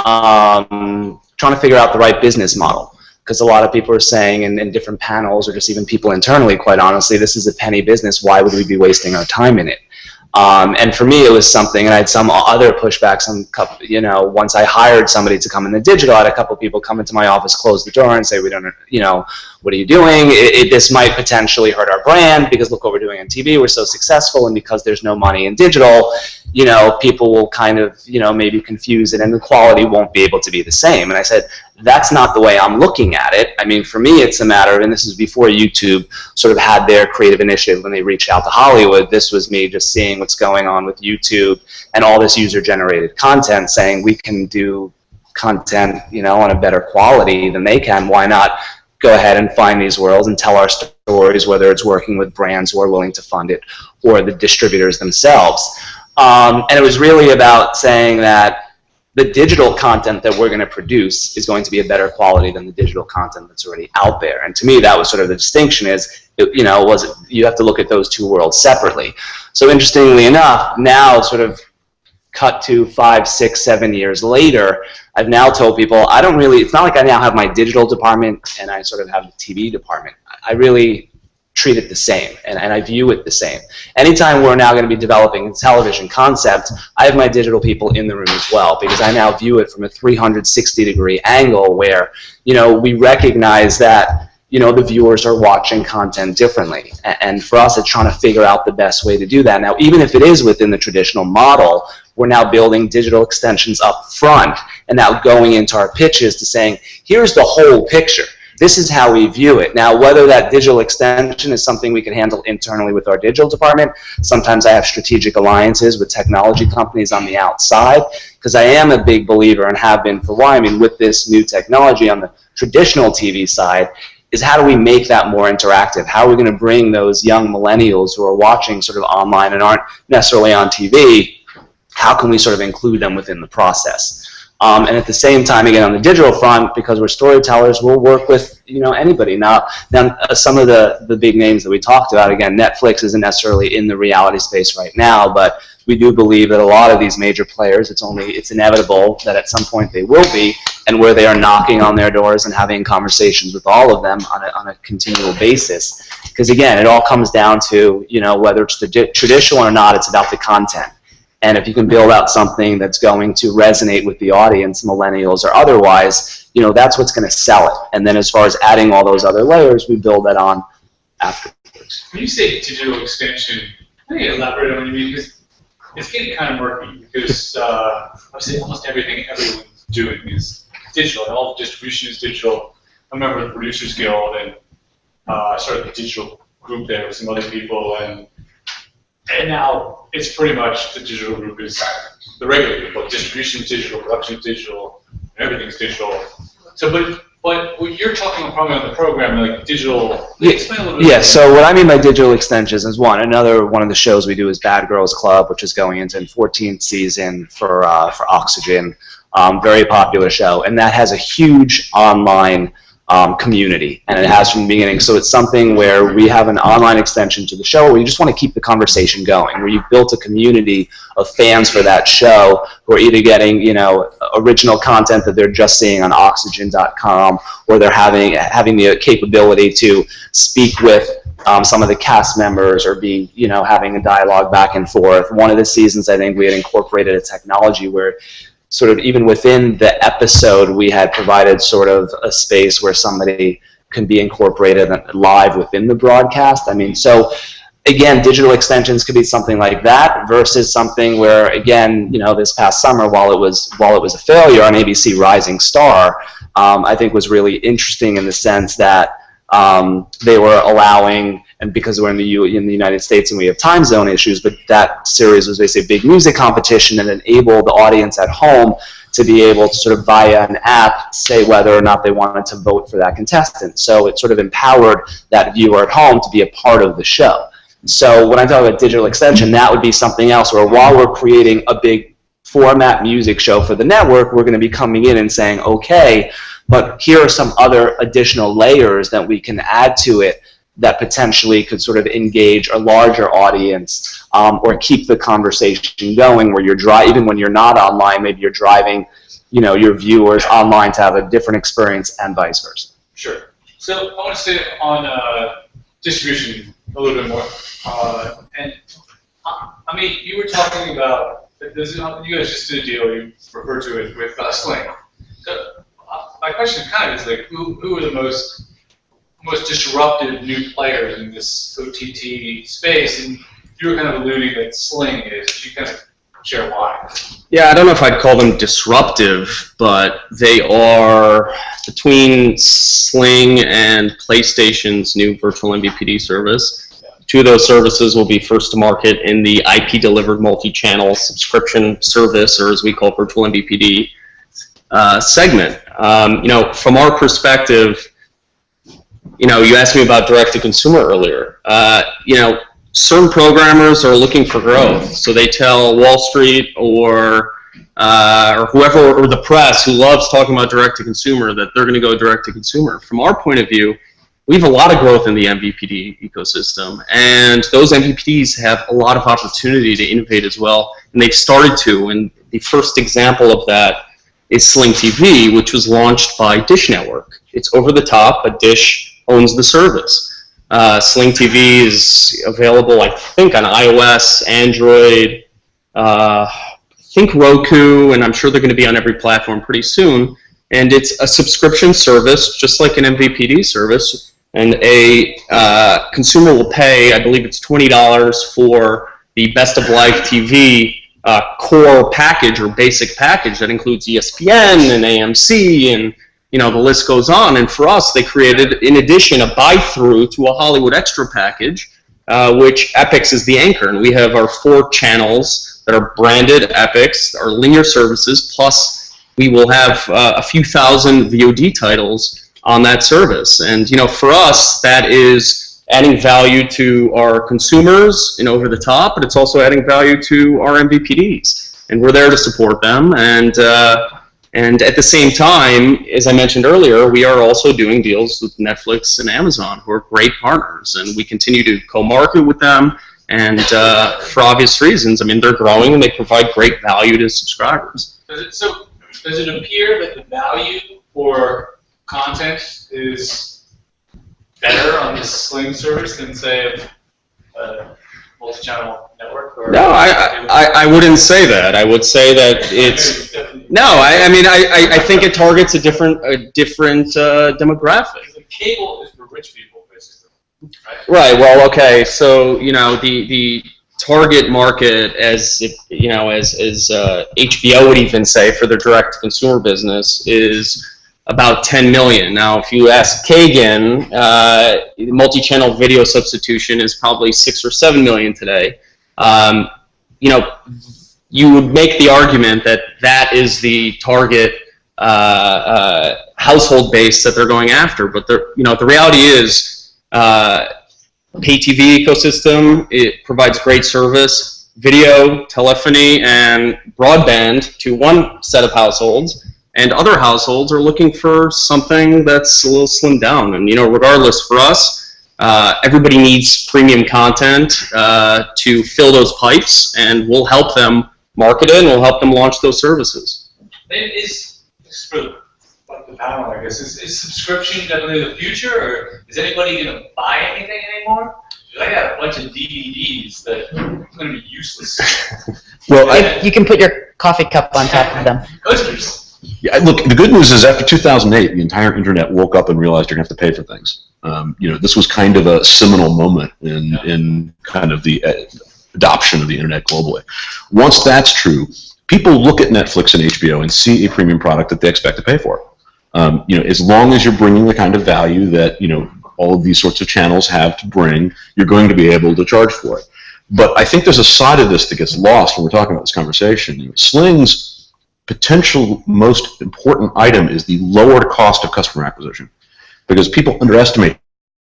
trying to figure out the right business model, because a lot of people are saying in different panels, or just even people internally, quite honestly, this is a penny business. Why would we be wasting our time in it? And for me, it was something, and I had some other pushback, once I hired somebody to come in the digital, I had a couple people come into my office, close the door, and say, we don't, what are you doing? This might potentially hurt our brand, because look what we're doing on TV, we're so successful, and because there's no money in digital, people will kind of, maybe confuse it, and the quality won't be able to be the same. And I said, that's not the way I'm looking at it. I mean, for me, it's a matter of, and this is before YouTube sort of had their creative initiative when they reached out to Hollywood. This was me just seeing what's going on with YouTube and all this user-generated content, saying we can do content, on a better quality than they can. Why not go ahead and find these worlds and tell our stories, whether it's working with brands who are willing to fund it or the distributors themselves. And it was really about saying that the digital content that we're going to produce is going to be a better quality than the digital content that's already out there. And to me, that was sort of the distinction is, you have to look at those two worlds separately. So interestingly enough, now sort of cut to 5, 6, 7 years later, I've now told people, it's not like I now have my digital department and I sort of have the TV department. I really treat it the same, and I view it the same. Anytime we're now going to be developing a television concept, I have my digital people in the room as well, because I now view it from a 360-degree angle where, we recognize that, the viewers are watching content differently. And for us, it's trying to figure out the best way to do that. Now, even if it is within the traditional model, we're now building digital extensions up front, and now going into our pitches to saying, here's the whole picture. This is how we view it. Now, whether that digital extension is something we can handle internally with our digital department, sometimes I have strategic alliances with technology companies on the outside, because I am a big believer and have been for a while. I mean, with this new technology on the traditional TV side, is how do we make that more interactive? How are we going to bring those young millennials who are watching sort of online and aren't necessarily on TV, how can we sort of include them within the process? And at the same time, again, on the digital front, because we're storytellers, we'll work with anybody. Now some of the big names that we talked about, again, Netflix isn't necessarily in the reality space right now, but we do believe that a lot of these major players, it's inevitable that at some point they will be, and where they are knocking on their doors and having conversations with all of them on a continual basis. Because again, it all comes down to whether it's the traditional or not, it's about the content. And if you can build out something that's going to resonate with the audience, millennials or otherwise, that's what's going to sell it. And then as far as adding all those other layers, we build that on afterwards. When you say digital extension, can you elaborate on what you mean? Because it's getting kind of murky, because obviously almost everything everyone's doing is digital, and all the distribution is digital. I remember the Producers Guild, and I started a digital group there with some other people, and now it's pretty much the digital group is the regular group. Like distribution is digital, production is digital, everything's digital. So, but what you're talking probably on the program, like digital. Explain a little bit. Yeah. So what I mean by digital extensions is another one of the shows we do is Bad Girls Club, which is going into 14th season for Oxygen. Very popular show, and that has a huge online community, and it has from the beginning. So it's something where we have an online extension to the show where you just want to keep the conversation going, where you've built a community of fans for that show who are either getting original content that they're just seeing on oxygen.com, or they're having the capability to speak with some of the cast members, or be having a dialogue back and forth. One of the seasons, I think we had incorporated a technology where sort of even within the episode, we had provided sort of a space where somebody can be incorporated live within the broadcast. I mean, so again, digital extensions could be something like that versus something where, again, this past summer, while it was a failure on ABC, Rising Star, I think was really interesting in the sense that they were allowing, and because we're in the United States and we have time zone issues, but that series was basically a big music competition and enabled the audience at home to be able to sort of via an app say whether or not they wanted to vote for that contestant. So it sort of empowered that viewer at home to be a part of the show. So when I talk about digital extension, that would be something else where while we're creating a big format music show for the network, we're going to be coming in and saying, okay, but here are some other additional layers that we can add to it that potentially could sort of engage a larger audience, or keep the conversation going where you're even when you're not online, maybe you're driving, your viewers online to have a different experience and vice versa. Sure. So I want to say on distribution a little bit more. And I mean, you were talking about, you guys just did a deal, you referred to it with Sling. So my question kind of is like, who are the most disruptive new players in this OTT space? And you were kind of alluding that Sling is. Could you kind of share why? Yeah, I don't know if I'd call them disruptive, but they are between Sling and PlayStation's new virtual MVPD service. Two of those services will be first to market in the IP-delivered multi-channel subscription service, or as we call virtual MVPD segment. From our perspective, you asked me about direct-to-consumer earlier. Certain programmers are looking for growth, so they tell Wall Street or whoever, or the press who loves talking about direct-to-consumer, that they're going to go direct-to-consumer. From our point of view, we have a lot of growth in the MVPD ecosystem, and those MVPDs have a lot of opportunity to innovate as well, and they've started to. And the first example of that is Sling TV, which was launched by Dish Network. It's over the top, but Dish owns the service. Sling TV is available, I think, on iOS, Android, I think Roku, and I'm sure they're going to be on every platform pretty soon. And it's a subscription service, just like an MVPD service. And a consumer will pay, I believe it's $20 for the Best of Life TV core package or basic package that includes ESPN and AMC, and the list goes on. And for us, they created, in addition, a buy-through to a Hollywood Extra package, which Epix is the anchor. And we have our 4 channels that are branded Epix, our linear services, plus we will have a few thousand VOD titles on that service. And for us, that is adding value to our consumers over the top, but it's also adding value to our MVPDs. And we're there to support them. And at the same time, as I mentioned earlier, we are also doing deals with Netflix and Amazon, who are great partners, and we continue to co-market with them. And for obvious reasons, I mean, they're growing and they provide great value to subscribers. Does it appear that the value for content is better on this Sling service than, say, a multi-channel network? Or no, I wouldn't say that. I would say that it's no. I think it targets a different demographic. The cable is for rich people, basically. Right. Well, okay. So the target market, as HBO would even say for their direct-to-consumer business, is about 10 million. Now, if you ask Kagan, multi-channel video substitution is probably 6 or 7 million today. You would make the argument that that is the target household base that they're going after. But the reality is, pay TV ecosystem, it provides great service, video, telephony, and broadband to one set of households, and other households are looking for something that's a little slimmed down. And regardless, for us, everybody needs premium content to fill those pipes, and we'll help them market it, and we'll help them launch those services. For the panel, I guess, is subscription definitely the future, or is anybody going to buy anything anymore? Because I got a bunch of DVDs that are going to be useless. Well, you can put your coffee cup on top of them. Coasters. Yeah, look, the good news is after 2008, the entire internet woke up and realized you're going to have to pay for things. This was kind of a seminal moment in kind of the adoption of the internet globally. Once that's true, people look at Netflix and HBO and see a premium product that they expect to pay for. As long as you're bringing the kind of value that all of these sorts of channels have to bring, you're going to be able to charge for it. But I think there's a side of this that gets lost when we're talking about this conversation. Sling's potential most important item is the lowered cost of customer acquisition, because people underestimate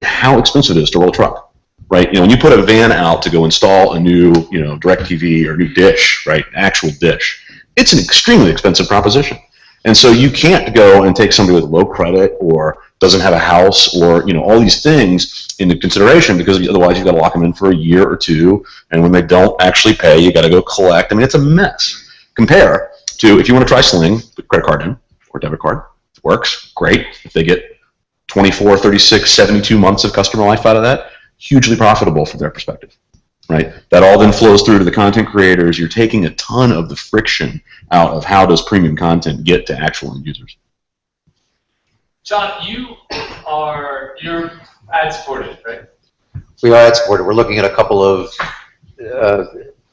how expensive it is to roll a truck. Right? When you put a van out to go install a new, DirecTV or new dish, right, actual dish, it's an extremely expensive proposition. And so you can't go and take somebody with low credit or doesn't have a house or, all these things into consideration, because otherwise you've got to lock them in for a year or two, and when they don't actually pay, you got to go collect. I mean, it's a mess. Compare to if you want to try Sling, put credit card in or debit card. It works, great. If they get 24, 36, 72 months of customer life out of that, hugely profitable from their perspective, right? That all then flows through to the content creators. You're taking a ton of the friction out of how does premium content get to actual end users. John, you're ad supported, right? We are ad supported. We're looking at a couple of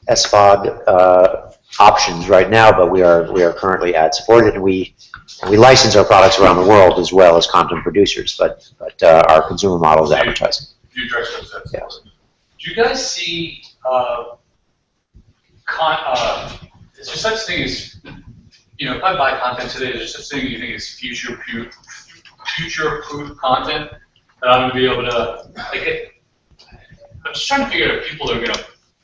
SVOD options right now, but we are currently ad supported, and we license our products around the world as well as content producers. But our consumer model is advertising. You direct those. Yes. Do you guys see is there such thing as, if I buy content today, is there such thing you think is future-proof content that I'm going to be able to, I'm just trying to figure out if people are going to,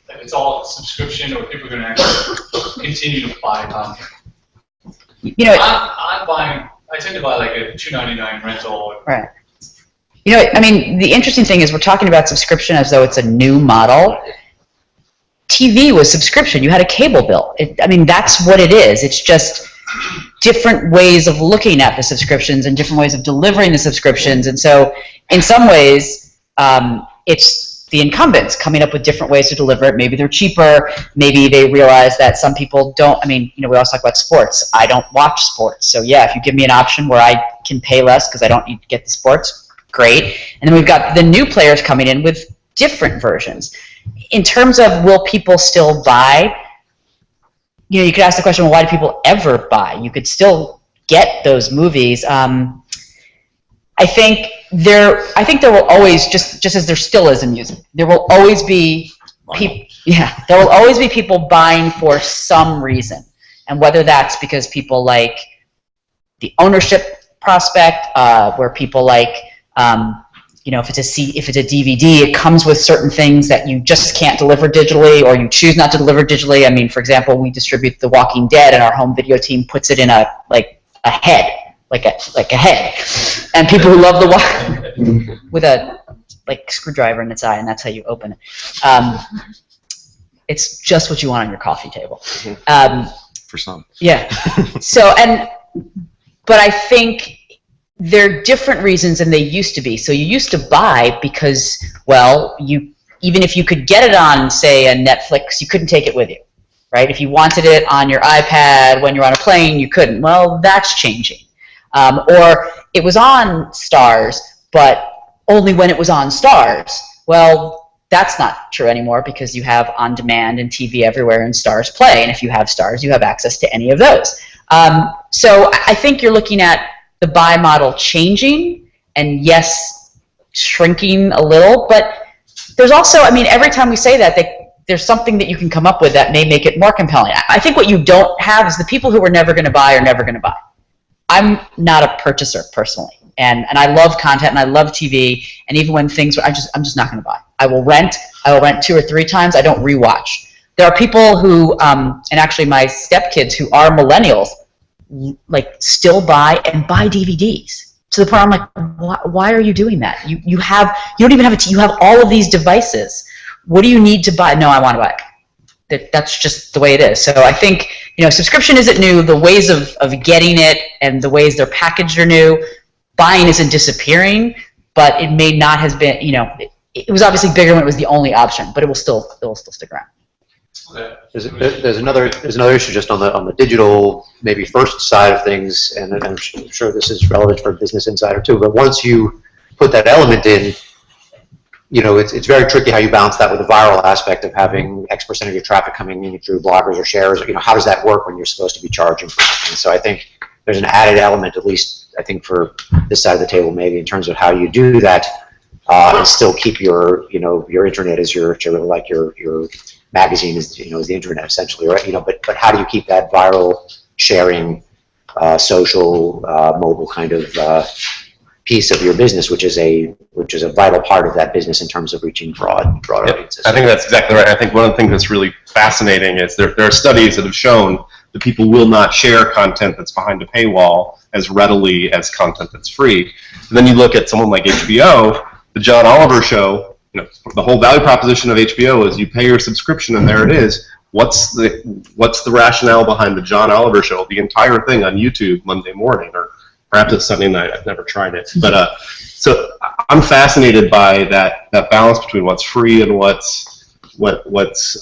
if it's all subscription or people are going to actually continue to buy content. I tend to buy like a $2.99 rental. Right. I mean, the interesting thing is we're talking about subscription as though it's a new model. TV was subscription. You had a cable bill. I mean, that's what it is. It's just different ways of looking at the subscriptions and different ways of delivering the subscriptions. And so in some ways, it's the incumbents coming up with different ways to deliver it. Maybe they're cheaper. Maybe they realize that some people don't. I mean, we always talk about sports. I don't watch sports. So yeah, if you give me an option where I can pay less because I don't need to get the sports, great. And then we've got the new players coming in with different versions. In terms of will people still buy, you could ask the question, well, why do people ever buy? You could still get those movies. I think there will always, just as there still is in music, there will always be people. Yeah, there will always be people buying for some reason, and whether that's because people like the ownership prospect, where people like, if it's a DVD, it comes with certain things that you just can't deliver digitally, or you choose not to deliver digitally. I mean, for example, we distribute The Walking Dead, and our home video team puts it in a head. Like a head, and people who love with a screwdriver in its eye, and that's how you open it. It's just what you want on your coffee table. For some. Yeah. So but I think there are different reasons than they used to be. So you used to buy because, well, even if you could get it on, say, a Netflix, you couldn't take it with you, right? If you wanted it on your iPad when you're on a plane, you couldn't. Well, that's changing. Or it was on Stars, but only when it was on Stars. Well, that's not true anymore because you have on-demand and TV everywhere and Stars Play. And if you have Stars, you have access to any of those. So I think you're looking at the buy model changing and, yes, shrinking a little. But there's also, I mean, every time we say that, there's something that you can come up with that may make it more compelling. I think what you don't have is the people who are never going to buy are never going to buy. I'm not a purchaser personally, and I love content and I love TV, and even when things I'm just not going to buy. I will rent 2 or 3 times. I don't rewatch. There are people who and actually my stepkids who are millennials still buy DVDs to the point I'm like, why are you doing that? You don't even have you have all of these devices. What do you need to buy? No, I want to buy it. That's just the way it is. So I think, subscription isn't new. The ways of getting it and the ways they're packaged are new. Buying isn't disappearing, but it may not have been, it was obviously bigger when it was the only option, but it will still stick around. Okay. There's another issue just on the digital, maybe first side of things, and I'm sure this is relevant for Business Insider too, but once you put that element in, it's very tricky how you balance that with the viral aspect of having X% of your traffic coming in through bloggers or shares. How does that work when you're supposed to be charging for something? So I think there's an added element, at least I think for this side of the table, maybe in terms of how you do that, and still keep your internet as your magazine is the internet essentially, right? But how do you keep that viral sharing, social, mobile kind of piece of your business, which is a vital part of that business in terms of reaching broad audiences. I think that's exactly right. I think one of the things that's really fascinating is there are studies that have shown that people will not share content that's behind a paywall as readily as content that's free. And then you look at someone like HBO, the John Oliver show. The whole value proposition of HBO is you pay your subscription and there it is. What's the rationale behind the John Oliver show, the entire thing on YouTube Monday morning, or perhaps it's Sunday night? I've never tried it, but so I'm fascinated by that balance between what's free and what's what's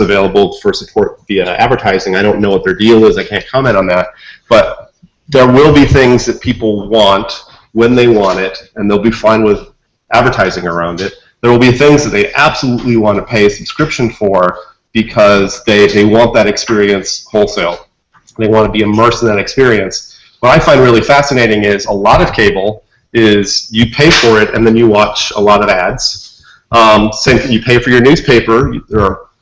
available for support via advertising. I don't know what their deal is. I can't comment on that. But there will be things that people want when they want it, and they'll be fine with advertising around it. There will be things that they absolutely want to pay a subscription for because they want that experience wholesale. They want to be immersed in that experience. What I find really fascinating is a lot of cable is you pay for it and then you watch a lot of ads. Same thing, you pay for your newspaper. There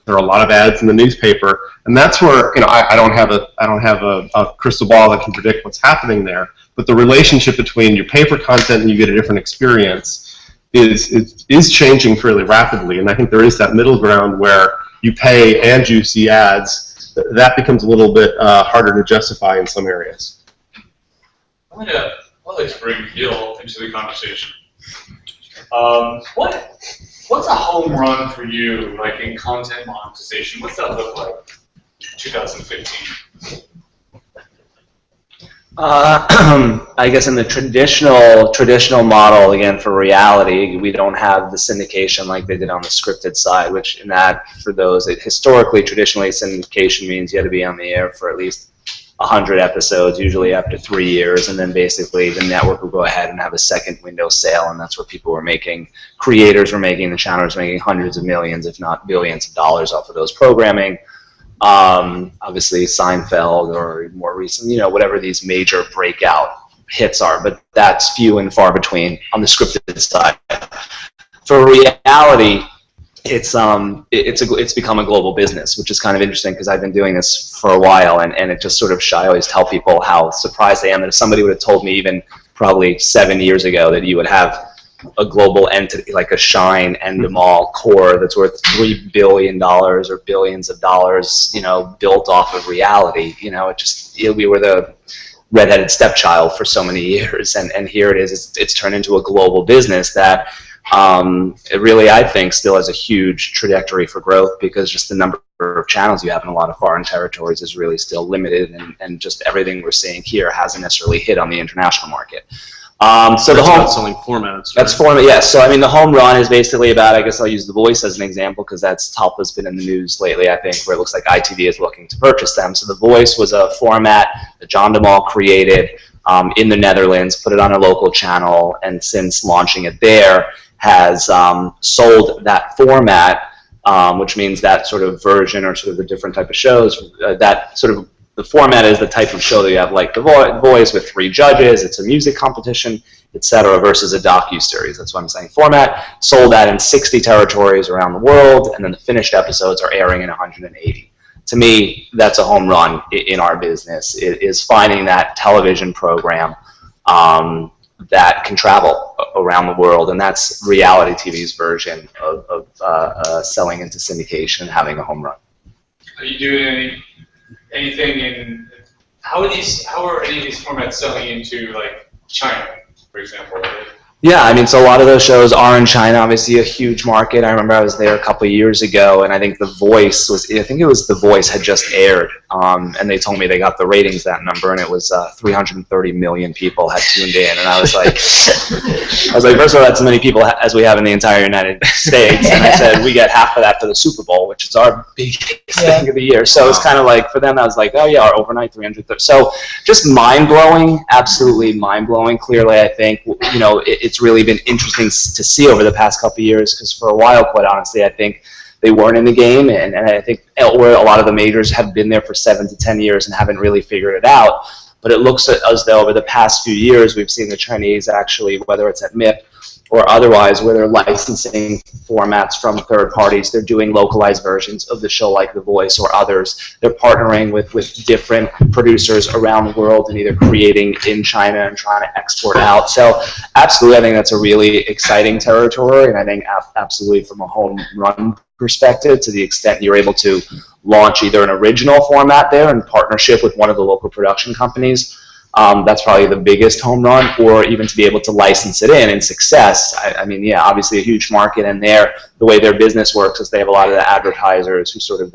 are a lot of ads in the newspaper, and that's where I don't have a crystal ball that can predict what's happening there. But the relationship between you pay for content and you get a different experience is changing fairly rapidly, and I think there is that middle ground where you pay and you see ads. That becomes a little bit harder to justify in some areas. I'd like to bring Gil into the conversation. What's a home run for you, like in content monetization? What's that look like in 2015? I guess in the traditional model, again, for reality, we don't have the syndication like they did on the scripted side, which in that, for those, historically, traditionally, syndication means you had to be on the air for at least 100 episodes, usually after 3 years, and then basically the network would go ahead and have a second window sale, and that's where people were making, creators were making, the channels were making hundreds of millions, if not billions of dollars off of those programming. Obviously Seinfeld or more recent, whatever these major breakout hits are, but that's few and far between on the scripted side. For reality, it's become a global business, which is kind of interesting because I've been doing this for a while, and it just sort of, I always tell people how surprised I am that if somebody would have told me even probably 7 years ago that you would have a global entity like a Shine Endemol core that's worth $3 billion or billions of dollars, built off of reality. We were the redheaded stepchild for so many years, and here it is. It's turned into a global business that it really, I think, still has a huge trajectory for growth because just the number of channels you have in a lot of foreign territories is really still limited, and just everything we're seeing here hasn't necessarily hit on the international market. So the home selling formats. That's format, yes. So I mean, the home run is basically about. I guess I'll use The Voice as an example because that's top has been in the news lately. I think where it looks like ITV is looking to purchase them. So The Voice was a format that John de Mol created in the Netherlands, put it on a local channel, and since launching it there, has sold that format, which means that sort of version or sort of the different type of shows that sort of. The format is the type of show that you have, like The Voice with 3 judges. It's a music competition, etc., versus a docu-series. That's what I'm saying. Format sold that in 60 territories around the world, and then the finished episodes are airing in 180. To me, that's a home run in our business. It is finding that television program that can travel around the world, and that's reality TV's version of selling into syndication and having a home run. Are you doing anything in how are any of these formats selling into like China, for example? Yeah, I mean, so a lot of those shows are in China, obviously a huge market. I remember I was there a couple of years ago, and I think The Voice had just aired, and they told me they got the ratings, that number, and it was 330 million people had tuned in, and I was like, first of all, that's as many people as we have in the entire United States, and I said, we get half of that for the Super Bowl, which is our biggest thing of the year. So it's kind of like, for them, I was like, oh yeah, our overnight 330. So just mind-blowing, absolutely mind-blowing. Clearly, I think, it's really been interesting to see over the past couple of years, because for a while, quite honestly, I think they weren't in the game, and I think where a lot of the majors have been there for 7 to 10 years and haven't really figured it out. But it looks as though over the past few years, we've seen the Chinese actually, whether it's at MIP or otherwise, where they're licensing formats from third parties, they're doing localized versions of the show like The Voice or others. They're partnering with different producers around the world and either creating in China and trying to export out. So absolutely, I think that's a really exciting territory, and I think absolutely from a home run perspective, to the extent you're able to launch either an original format there in partnership with one of the local production companies, that's probably the biggest home run, or even to be able to license it in success. I mean, yeah, obviously a huge market, and the way their business works is they have a lot of the advertisers who sort of,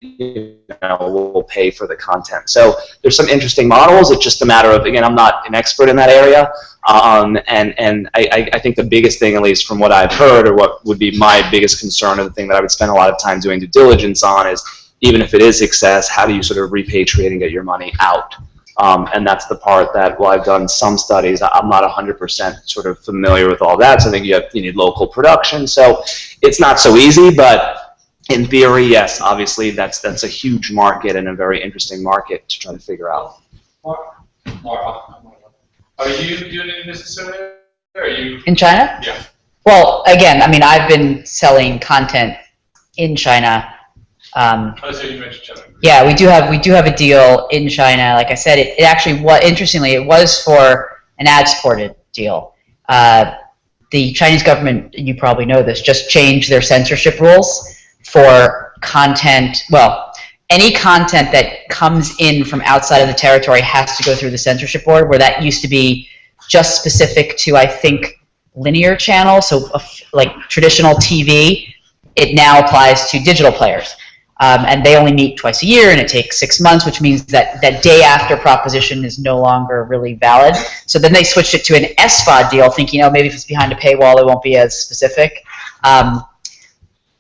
will pay for the content. So there's some interesting models. It's just a matter of, again, I'm not an expert in that area, and I think the biggest thing, at least from what I've heard, or what would be my biggest concern, and the thing that I would spend a lot of time doing due diligence on, is even if it is success, how do you sort of repatriate and get your money out? And that's the part that, while I've done some studies, I'm not 100% sort of familiar with all that. So I think you need local production. So it's not so easy, but in theory, yes, obviously that's a huge market and a very interesting market to try to figure out. Mara, are you doing any business over there? Are you In China? Yeah. Well, again, I mean, I've been selling content in China. So you mentioned China. Yeah, we do have a deal in China. Like I said, it actually was, interestingly, it was for an ad-supported deal. The Chinese government, you probably know this, just changed their censorship rules for content. Well, any content that comes in from outside of the territory has to go through the censorship board, where that used to be just specific to, I think, linear channels, so like traditional TV. It now applies to digital players. And they only meet twice a year, and it takes 6 months, which means that day after proposition is no longer really valid. So then they switched it to an SVOD deal, thinking, oh, maybe if it's behind a paywall, it won't be as specific.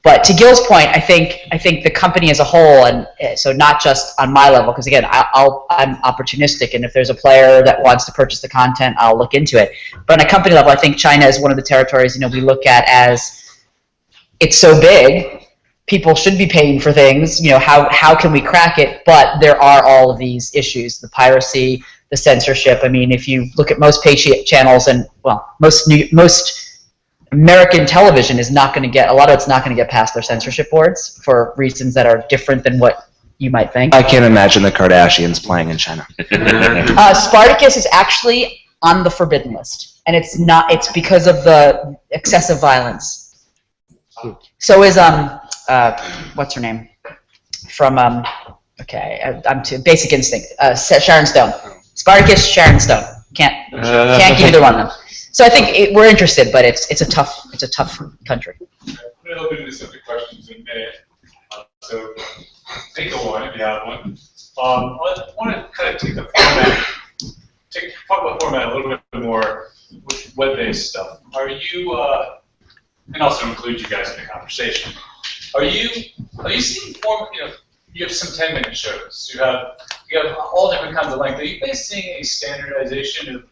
But to Gil's point, I think the company as a whole, and so not just on my level, because again, I'm opportunistic, and if there's a player that wants to purchase the content, I'll look into it. But on a company level, I think China is one of the territories we look at as, it's so big. People should be paying for things. How can we crack it? But there are all of these issues: the piracy, the censorship. I mean, if you look at most pay channels, and most American television is not going to get, a lot of it's not going to get past their censorship boards for reasons that are different than what you might think. I can't imagine the Kardashians playing in China. Spartacus is actually on the forbidden list, and it's not. It's because of the excessive violence. So is what's her name? From I'm to Basic Instinct. Sharon Stone. Spartacus, Sharon Stone. Can't get either one of them. So I think we're interested, but it's a tough country. I'm going to open into some of the questions in a minute. So take one if you have one. I want to kind of take the format, talk about format a little bit more with web-based stuff. Are you, and also include you guys in the conversation. Are you seeing you have some 10-minute shows. You have all different kinds of length. Are you guys seeing a standardization of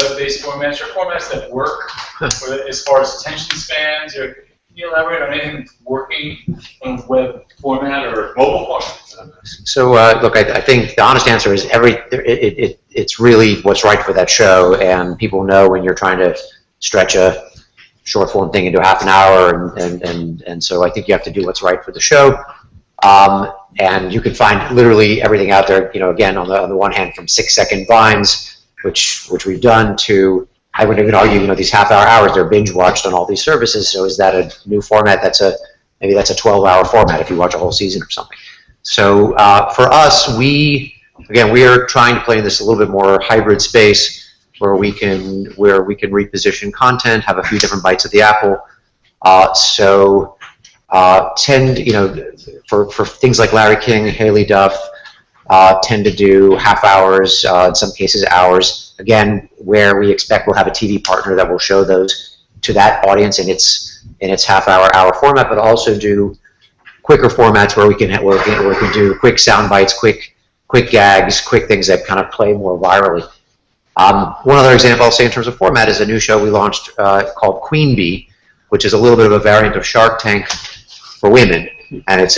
web-based formats or formats that work as far as attention spans? Or can you elaborate on anything that's working on web format or mobile format? So look, I think the honest answer is it's really what's right for that show, and people know when you're trying to stretch a short form thing into half an hour, and so I think you have to do what's right for the show. And you can find literally everything out there. Again, on the one hand, from 6-second vines, which we've done, to, I would even argue, these half-hour hours, they're binge watched on all these services. So is that a new format? Maybe that's a 12-hour format if you watch a whole season or something. So for us, we are trying to play in this a little bit more hybrid space, where we can reposition content, have a few different bites at the apple. For things like Larry King, Haley Duff, tend to do half hours, in some cases hours. Again, where we expect we'll have a TV partner that will show those to that audience in its half-hour format, but also do quicker formats where we can do quick sound bites, quick gags, quick things that kind of play more virally. One other example I'll say in terms of format is a new show we launched called Queen Bee, which is a little bit of a variant of Shark Tank for women, and it's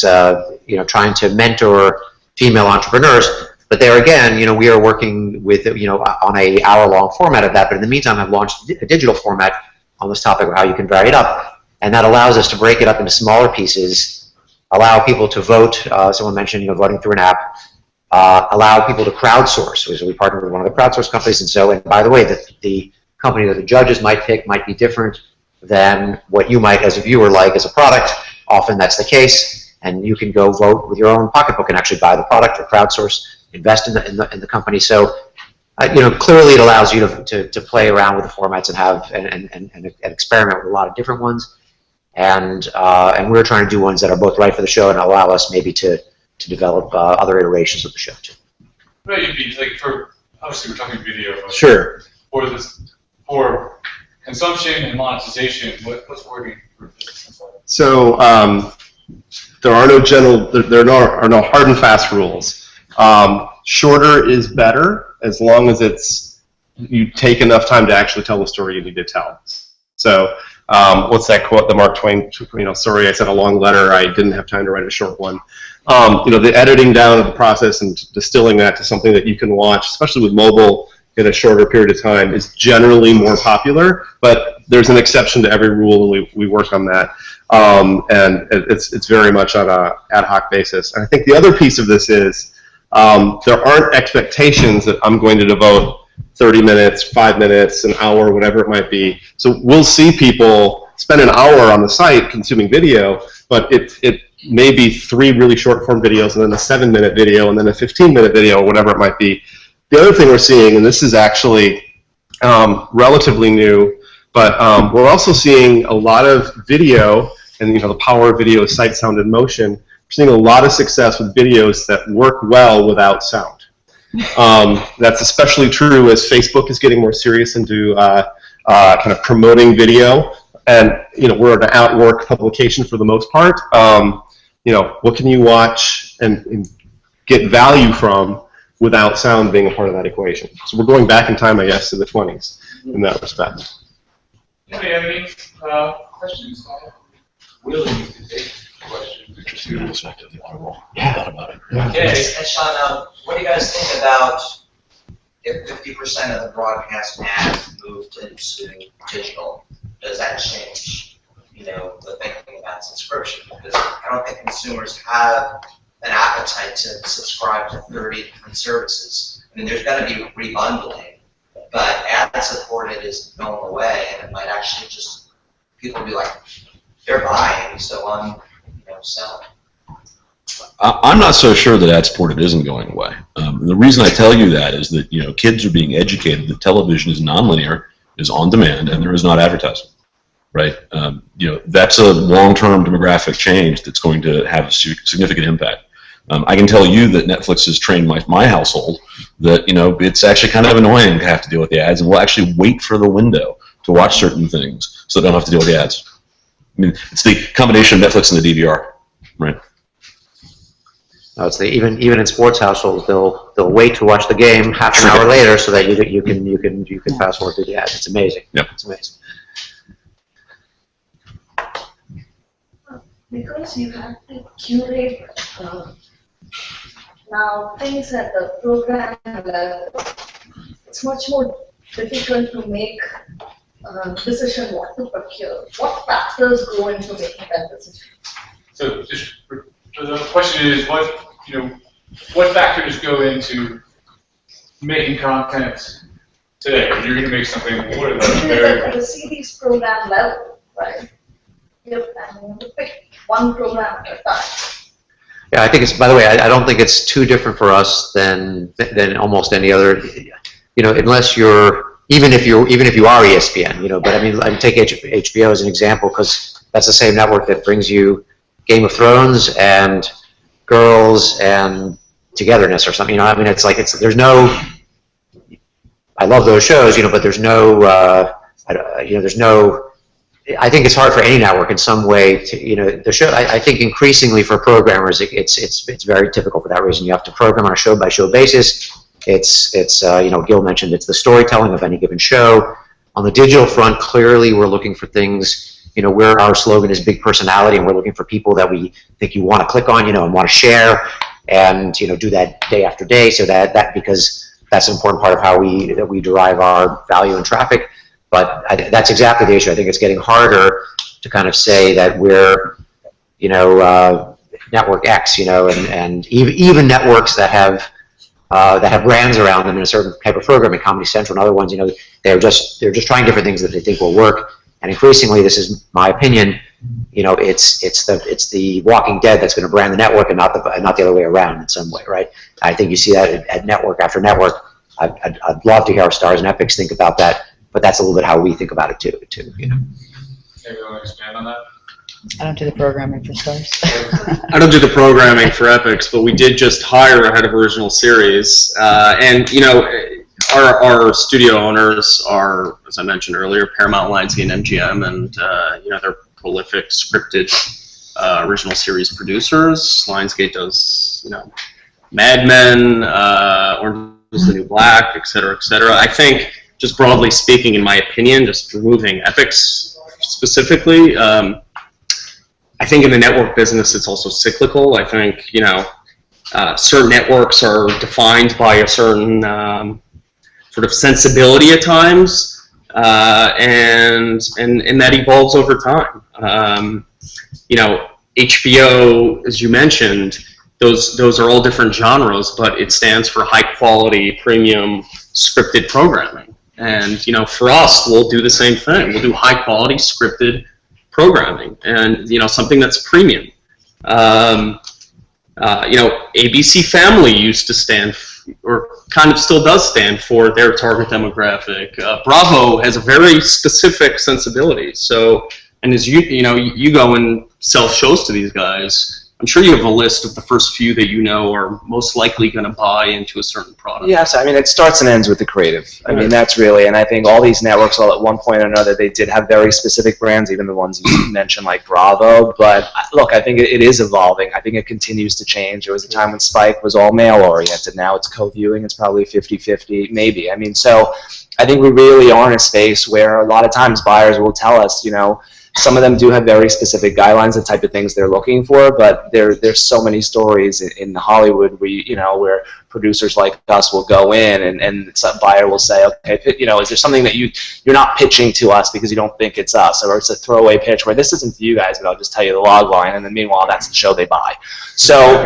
trying to mentor female entrepreneurs. But there again, we are working with on a hour-long format of that. But in the meantime, I've launched a digital format on this topic of how you can vary it up, and that allows us to break it up into smaller pieces, allow people to vote. Someone mentioned voting through an app. Allow people to crowdsource. So we partner with one of the crowdsource companies, and by the way, the company that the judges might pick might be different than what you might, as a viewer, like as a product. Often that's the case, and you can go vote with your own pocketbook and actually buy the product or crowdsource, invest in the company. So, clearly it allows you to play around with the formats and have and experiment with a lot of different ones. and we're trying to do ones that are both right for the show and allow us maybe to develop other iterations of the show too. What about you, like for obviously we're talking video, but Sure. for consumption and monetization, what's working for business? So there are no hard and fast rules. Shorter is better as long as you take enough time to actually tell the story you need to tell. So what's that quote, the Mark Twain, sorry I sent a long letter, I didn't have time to write a short one. The editing down of the process and distilling that to something that you can watch, especially with mobile in a shorter period of time, is generally more popular, but there's an exception to every rule, and we work on that. And it's very much on an ad hoc basis. And I think the other piece of this is there aren't expectations that I'm going to devote 30 minutes, 5 minutes, an hour, whatever it might be. So we'll see people spend an hour on the site consuming video, but it may be 3 really short form videos and then a 7-minute video and then a 15-minute video or whatever it might be. The other thing we're seeing, and this is actually relatively new, but we're also seeing a lot of video, and the power of video is sight, sound, and motion. We're seeing a lot of success with videos that work well without sound. That's especially true as Facebook is getting more serious into kind of promoting video, and we're an at-work publication for the most part. What can you watch and get value from without sound being a part of that equation? So we're going back in time, I guess, to the 20s in that respect. Anybody have any questions? Willing to take questions. Okay. And Sean, what do you guys think about if 50% of the broadcast ads moved into digital? Does that change, the thinking about subscription? Because I don't think consumers have an appetite to subscribe to 30 different services. I mean, there's going to be rebundling, but ad-supported is going away, and it might actually just, people be like, they're buying, so I'm, selling. I'm not so sure that ad-supported isn't going away. The reason I tell you that is that kids are being educated that television is nonlinear, is on demand, and there is not advertising. Right? That's a long-term demographic change that's going to have a significant impact. I can tell you that Netflix has trained my household that it's actually kind of annoying to have to deal with the ads, and we'll actually wait for the window to watch certain things so they don't have to deal with the ads. I mean, it's the combination of Netflix and the DVR, right? No, it's even in sports households, they'll wait to watch the game half an hour later so that you can fast forward through the ads. It's amazing. Yep. It's amazing. Because you have to curate now things at the program level, it's much more difficult to make decision what to procure. What factors go into making that decision? So the question is, what factors go into making content today? You're going to make something. What are the at the series program level, right? Yep, and you have to pick one program at a time. Yeah, I think it's. By the way, I don't think it's too different for us than almost any other. Unless you're even if you are ESPN, But I take HBO as an example because that's the same network that brings you Game of Thrones and Girls and Togetherness or something. There's no. I love those shows, but there's no. There's no. I think it's hard for any network in some way to, the show. I think increasingly for programmers, it's very typical for that reason. You have to program on a show-by-show basis. It's Gil mentioned it's the storytelling of any given show. On the digital front, clearly we're looking for things, where our slogan is big personality, and we're looking for people that we think you want to click on, and want to share, and do that day after day. So that because that's an important part of how we derive our value and traffic. But that's exactly the issue. I think it's getting harder to kind of say that we're, network X, and even networks that have brands around them in a certain type of programming, Comedy Central and other ones, they're just trying different things that they think will work. And increasingly, this is my opinion, it's the Walking Dead that's going to brand the network and not the other way around in some way, right? I think you see that at network after network. I'd love to hear our Stars and Epics think about that. But that's a little bit how we think about it too. Maybe you want to expand on that? I don't do the programming for Stars. I don't do the programming for Epics, but we did just hire a head of original series, and you know, our studio owners are, as I mentioned earlier, Paramount, Lionsgate, and MGM, and you know, they're prolific scripted original series producers. Lionsgate does, you know, Mad Men, Orange is the New Black, et cetera, et cetera. I think, just broadly speaking, in my opinion, just removing Epics specifically, I think in the network business it's also cyclical. I think, you know, certain networks are defined by a certain sort of sensibility at times, and that evolves over time. You know, HBO, as you mentioned, those are all different genres, but it stands for high quality, premium, scripted programming. And, you know, for us, we'll do the same thing. We'll do high quality, scripted programming, and, you know, something that's premium. You know, ABC Family used to stand, or kind of still does stand, for their target demographic. Bravo has a very specific sensibility. So, and as you know, you go and sell shows to these guys, I'm sure you have a list of the first few that you know are most likely going to buy into a certain product. Yes, I mean, it starts and ends with the creative. I mean, that's really, and I think all these networks, all at one point or another, they did have very specific brands, even the ones you mentioned, like Bravo. But look, I think it is evolving. I think it continues to change. There was a time when Spike was all male-oriented. Now it's co-viewing. It's probably 50-50, maybe. I mean, so I think we really are in a space where a lot of times buyers will tell us, you know, some of them do have very specific guidelines, the type of things they're looking for, but there's so many stories in Hollywood where producers like us will go in and some buyer will say, okay, you know, is there something that you're not pitching to us because you don't think it's us, or it's a throwaway pitch where this isn't for you guys, but I'll just tell you the log line, and then meanwhile that's the show they buy. So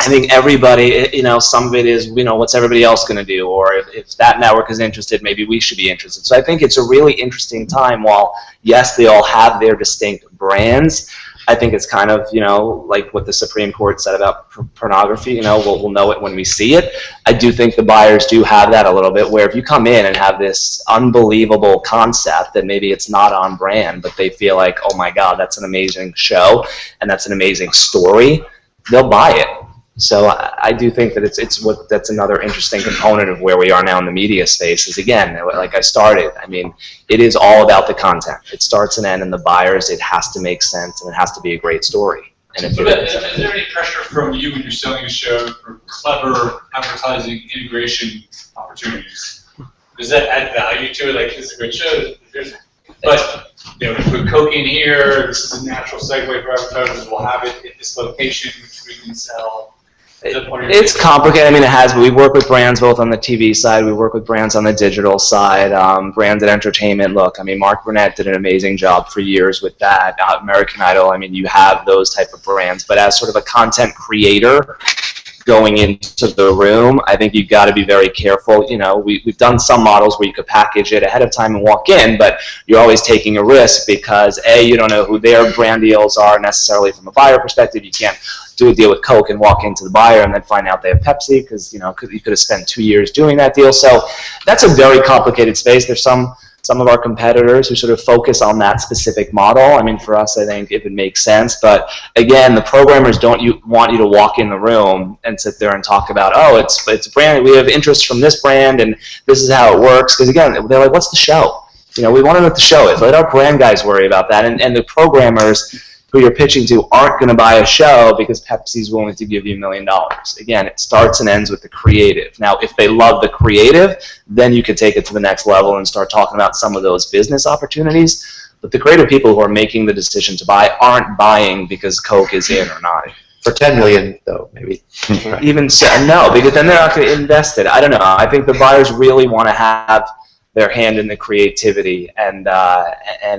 I think everybody, you know, some of it is, you know, what's everybody else going to do, or if that network is interested, maybe we should be interested. So I think it's a really interesting time. While yes, they all have their distinct brands, I think it's kind of, you know, like what the Supreme Court said about pornography, you know, we'll know it when we see it. I do think the buyers do have that a little bit, where if you come in and have this unbelievable concept that maybe it's not on brand, but they feel like, oh my God, that's an amazing show and that's an amazing story, they'll buy it. So I do think that that's another interesting component of where we are now in the media space is, again, like I started, I mean, it is all about the content. It starts and ends, and the buyers, it has to make sense, and it has to be a great story. And if is there any pressure from you when you're selling a show for clever advertising integration opportunities? Does that add value to it? Like, it's a great show, but, you know, we put Coke in here, this is a natural segue for advertisers, we'll have it at this location, which we can sell. It's complicated. I mean, it has. We work with brands both on the TV side. We work with brands on the digital side. Branded entertainment. Look, I mean, Mark Burnett did an amazing job for years with that. American Idol. I mean, you have those type of brands. But as sort of a content creator going into the room, I think you've got to be very careful. You know, we've done some models where you could package it ahead of time and walk in, but you're always taking a risk because A, you don't know who their brand deals are necessarily from a buyer perspective. You can't do a deal with Coke and walk into the buyer and then find out they have Pepsi because, you know, you could have spent 2 years doing that deal. So that's a very complicated space. There's some of our competitors who sort of focus on that specific model. I mean, for us, I think if it makes sense. But again, the programmers want you to walk in the room and sit there and talk about, oh, it's brand. We have interest from this brand, and this is how it works. Because again, they're like, what's the show? You know, we want to know what the show is. Let our brand guys worry about that. And the programmers who you're pitching to aren't going to buy a show because Pepsi's willing to give you $1 million. Again, it starts and ends with the creative. Now, if they love the creative, then you could take it to the next level and start talking about some of those business opportunities. But the creative people who are making the decision to buy aren't buying because Coke is in or not. For $10 million, though, maybe. Even so, no, because then they're not going to invest it. I don't know. I think the buyers really want to have their hand in the creativity, and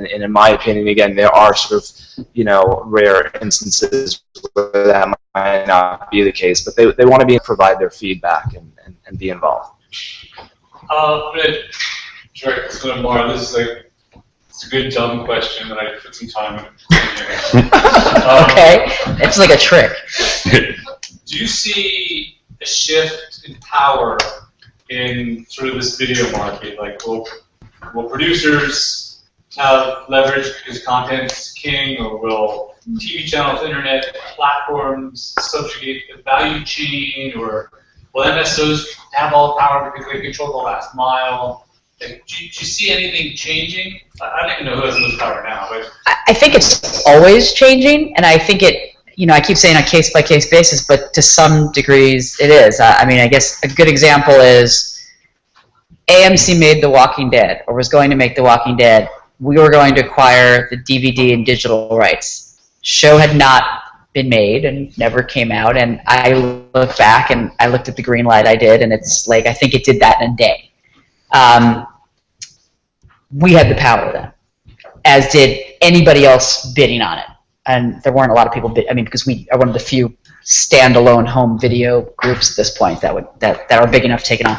in my opinion, again, there are sort of, you know, rare instances where that might not be the case, but they want to provide their feedback and be involved. I'm going to direct this to Laura. This is it's a good dumb question that I put some time in. Okay, it's like a trick. Do you see a shift in power in sort of this video market? Like, will producers have leverage because content's king, or will TV channels, internet platforms subjugate the value chain, or will MSOs have all the power because they control the last mile? Like, do you see anything changing? I don't even know who has the most power now, but I think it's always changing, and I think it, I keep saying on a case-by-case basis, but to some degrees it is. I mean, I guess a good example is AMC made The Walking Dead, or was going to make The Walking Dead. We were going to acquire the DVD and digital rights. Show had not been made and never came out, and I looked back and I looked at the green light I did, and it's like, I think it did that in a day. We had the power then, as did anybody else bidding on it. And there weren't a lot of people because we are one of the few standalone home video groups at this point that are big enough to take it on.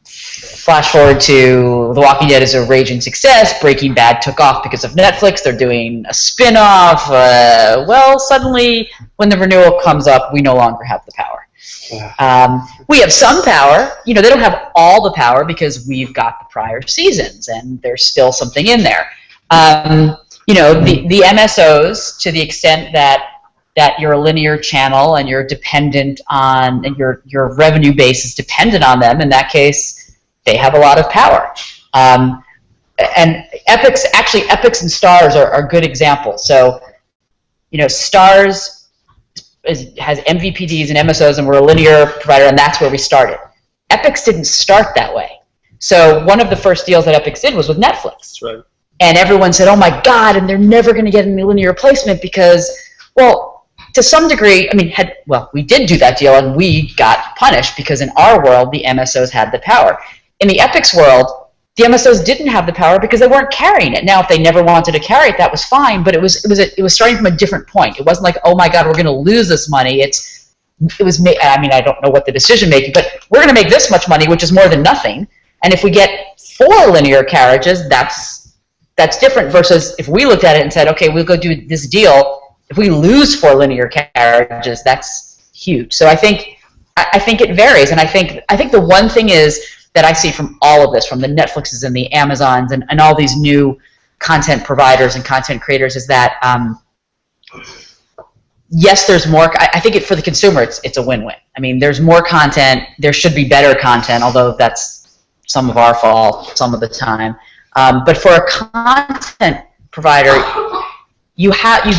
Flash forward to The Walking Dead is a raging success. Breaking Bad took off because of Netflix. They're doing a spin-off. Well, suddenly, when the renewal comes up, we no longer have the power. We have some power. They don't have all the power because we've got the prior seasons, and there's still something in there. The MSOs, to the extent that you're a linear channel and you're dependent on, and your revenue base is dependent on them, in that case, they have a lot of power. And Epics and Stars are good examples. So, Stars has MVPDs and MSOs, and we're a linear provider, and that's where we started. Epics didn't start that way. So one of the first deals that Epics did was with Netflix. That's right. And everyone said, oh my God, and they're never going to get any linear placement because, well, to some degree, we did do that deal and we got punished because in our world, the MSOs had the power. In the Epics world, the MSOs didn't have the power because they weren't carrying it. Now, if they never wanted to carry it, that was fine, but it was starting from a different point. It wasn't like, oh my God, we're going to lose this money. I don't know what the decision making, but we're going to make this much money, which is more than nothing. And if we get 4 linear carriages, that's different versus if we looked at it and said, okay, we'll go do this deal. If we lose 4 linear carriages, that's huge. So I think it varies, and I think the one thing is that I see from all of this, from the Netflixes and the Amazons and all these new content providers and content creators, is that yes, there's more. I think for the consumer, it's a win-win. I mean, there's more content. There should be better content, although that's some of our fault some of the time. But for a content provider, you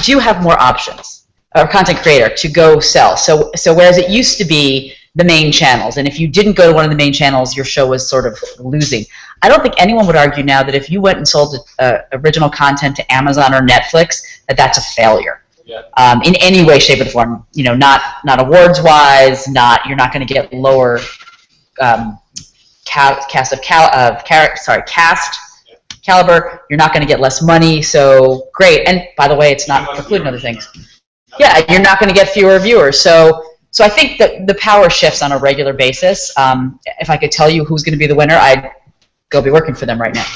do have more options, or content creator, to go sell. So whereas it used to be the main channels, and if you didn't go to one of the main channels, your show was sort of losing. I don't think anyone would argue now that if you went and sold original content to Amazon or Netflix, that's a failure. Yeah. In any way, shape, or form. Not awards-wise. You're not going to get lower cast caliber. You're not going to get less money. So great. And by the way, it's not precluding other things. Yeah, you're not going to get fewer viewers. So I think that the power shifts on a regular basis. If I could tell you who's going to be the winner, I'd go be working for them right now.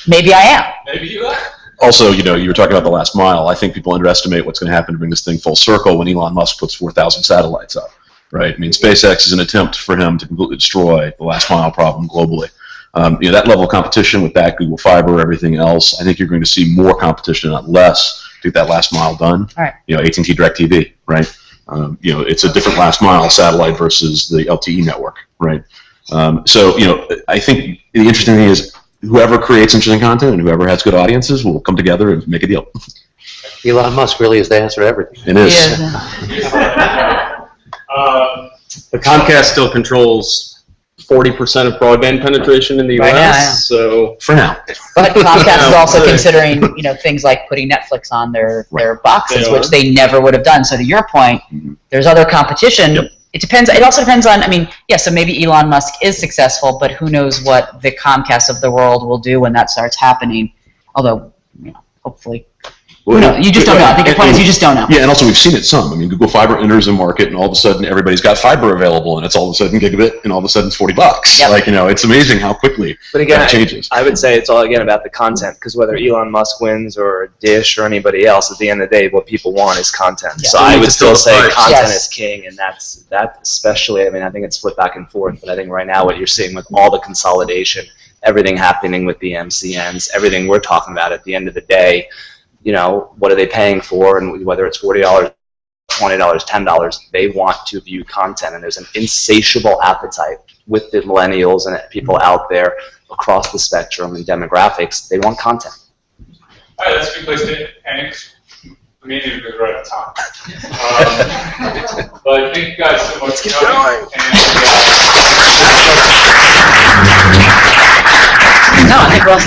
Maybe I am. Maybe you are. Also, you were talking about the last mile. I think people underestimate what's going to happen to bring this thing full circle when Elon Musk puts 4,000 satellites up, right? I mean, SpaceX is an attempt for him to completely destroy the last mile problem globally. That level of competition with that, Google Fiber, everything else, I think you're going to see more competition, not less, to get that last mile done. All right. AT&T DirecTV, right? It's a different last mile satellite versus the LTE network, right? I think the interesting thing is whoever creates interesting content and whoever has good audiences will come together and make a deal. Elon Musk really is the answer to everything. It is. But Comcast still controls 40% of broadband penetration in the U.S. Right now, yeah. So for now. But Comcast is also considering, things like putting Netflix on their boxes, which they never would have done. So to your point, there's other competition. Yep. It depends. It also depends on. So maybe Elon Musk is successful, but who knows what the Comcast of the world will do when that starts happening? Although, hopefully. You just don't know. I think your point is you just don't know. Yeah, and also we've seen it some. Google Fiber enters a market, and all of a sudden everybody's got fiber available, and it's all of a sudden gigabit, and all of a sudden it's $40. Yep. It's amazing how quickly that changes. I would say it's all again about the content, because whether Elon Musk wins or Dish or anybody else, at the end of the day, what people want is content. Yeah. So I would still say content is king, and that especially. I think it's split back and forth, but I think right now what you're seeing with all the consolidation everything happening with the MCNs, everything we're talking about at the end of the day, you know, what are they paying for, and whether it's $40, $20, $10, they want to view content, and there's an insatiable appetite with the millennials and people out there across the spectrum and demographics. They want content. All right, that's a good place to end. The meeting is right on time. But thank you guys so much for coming. No, I think we're all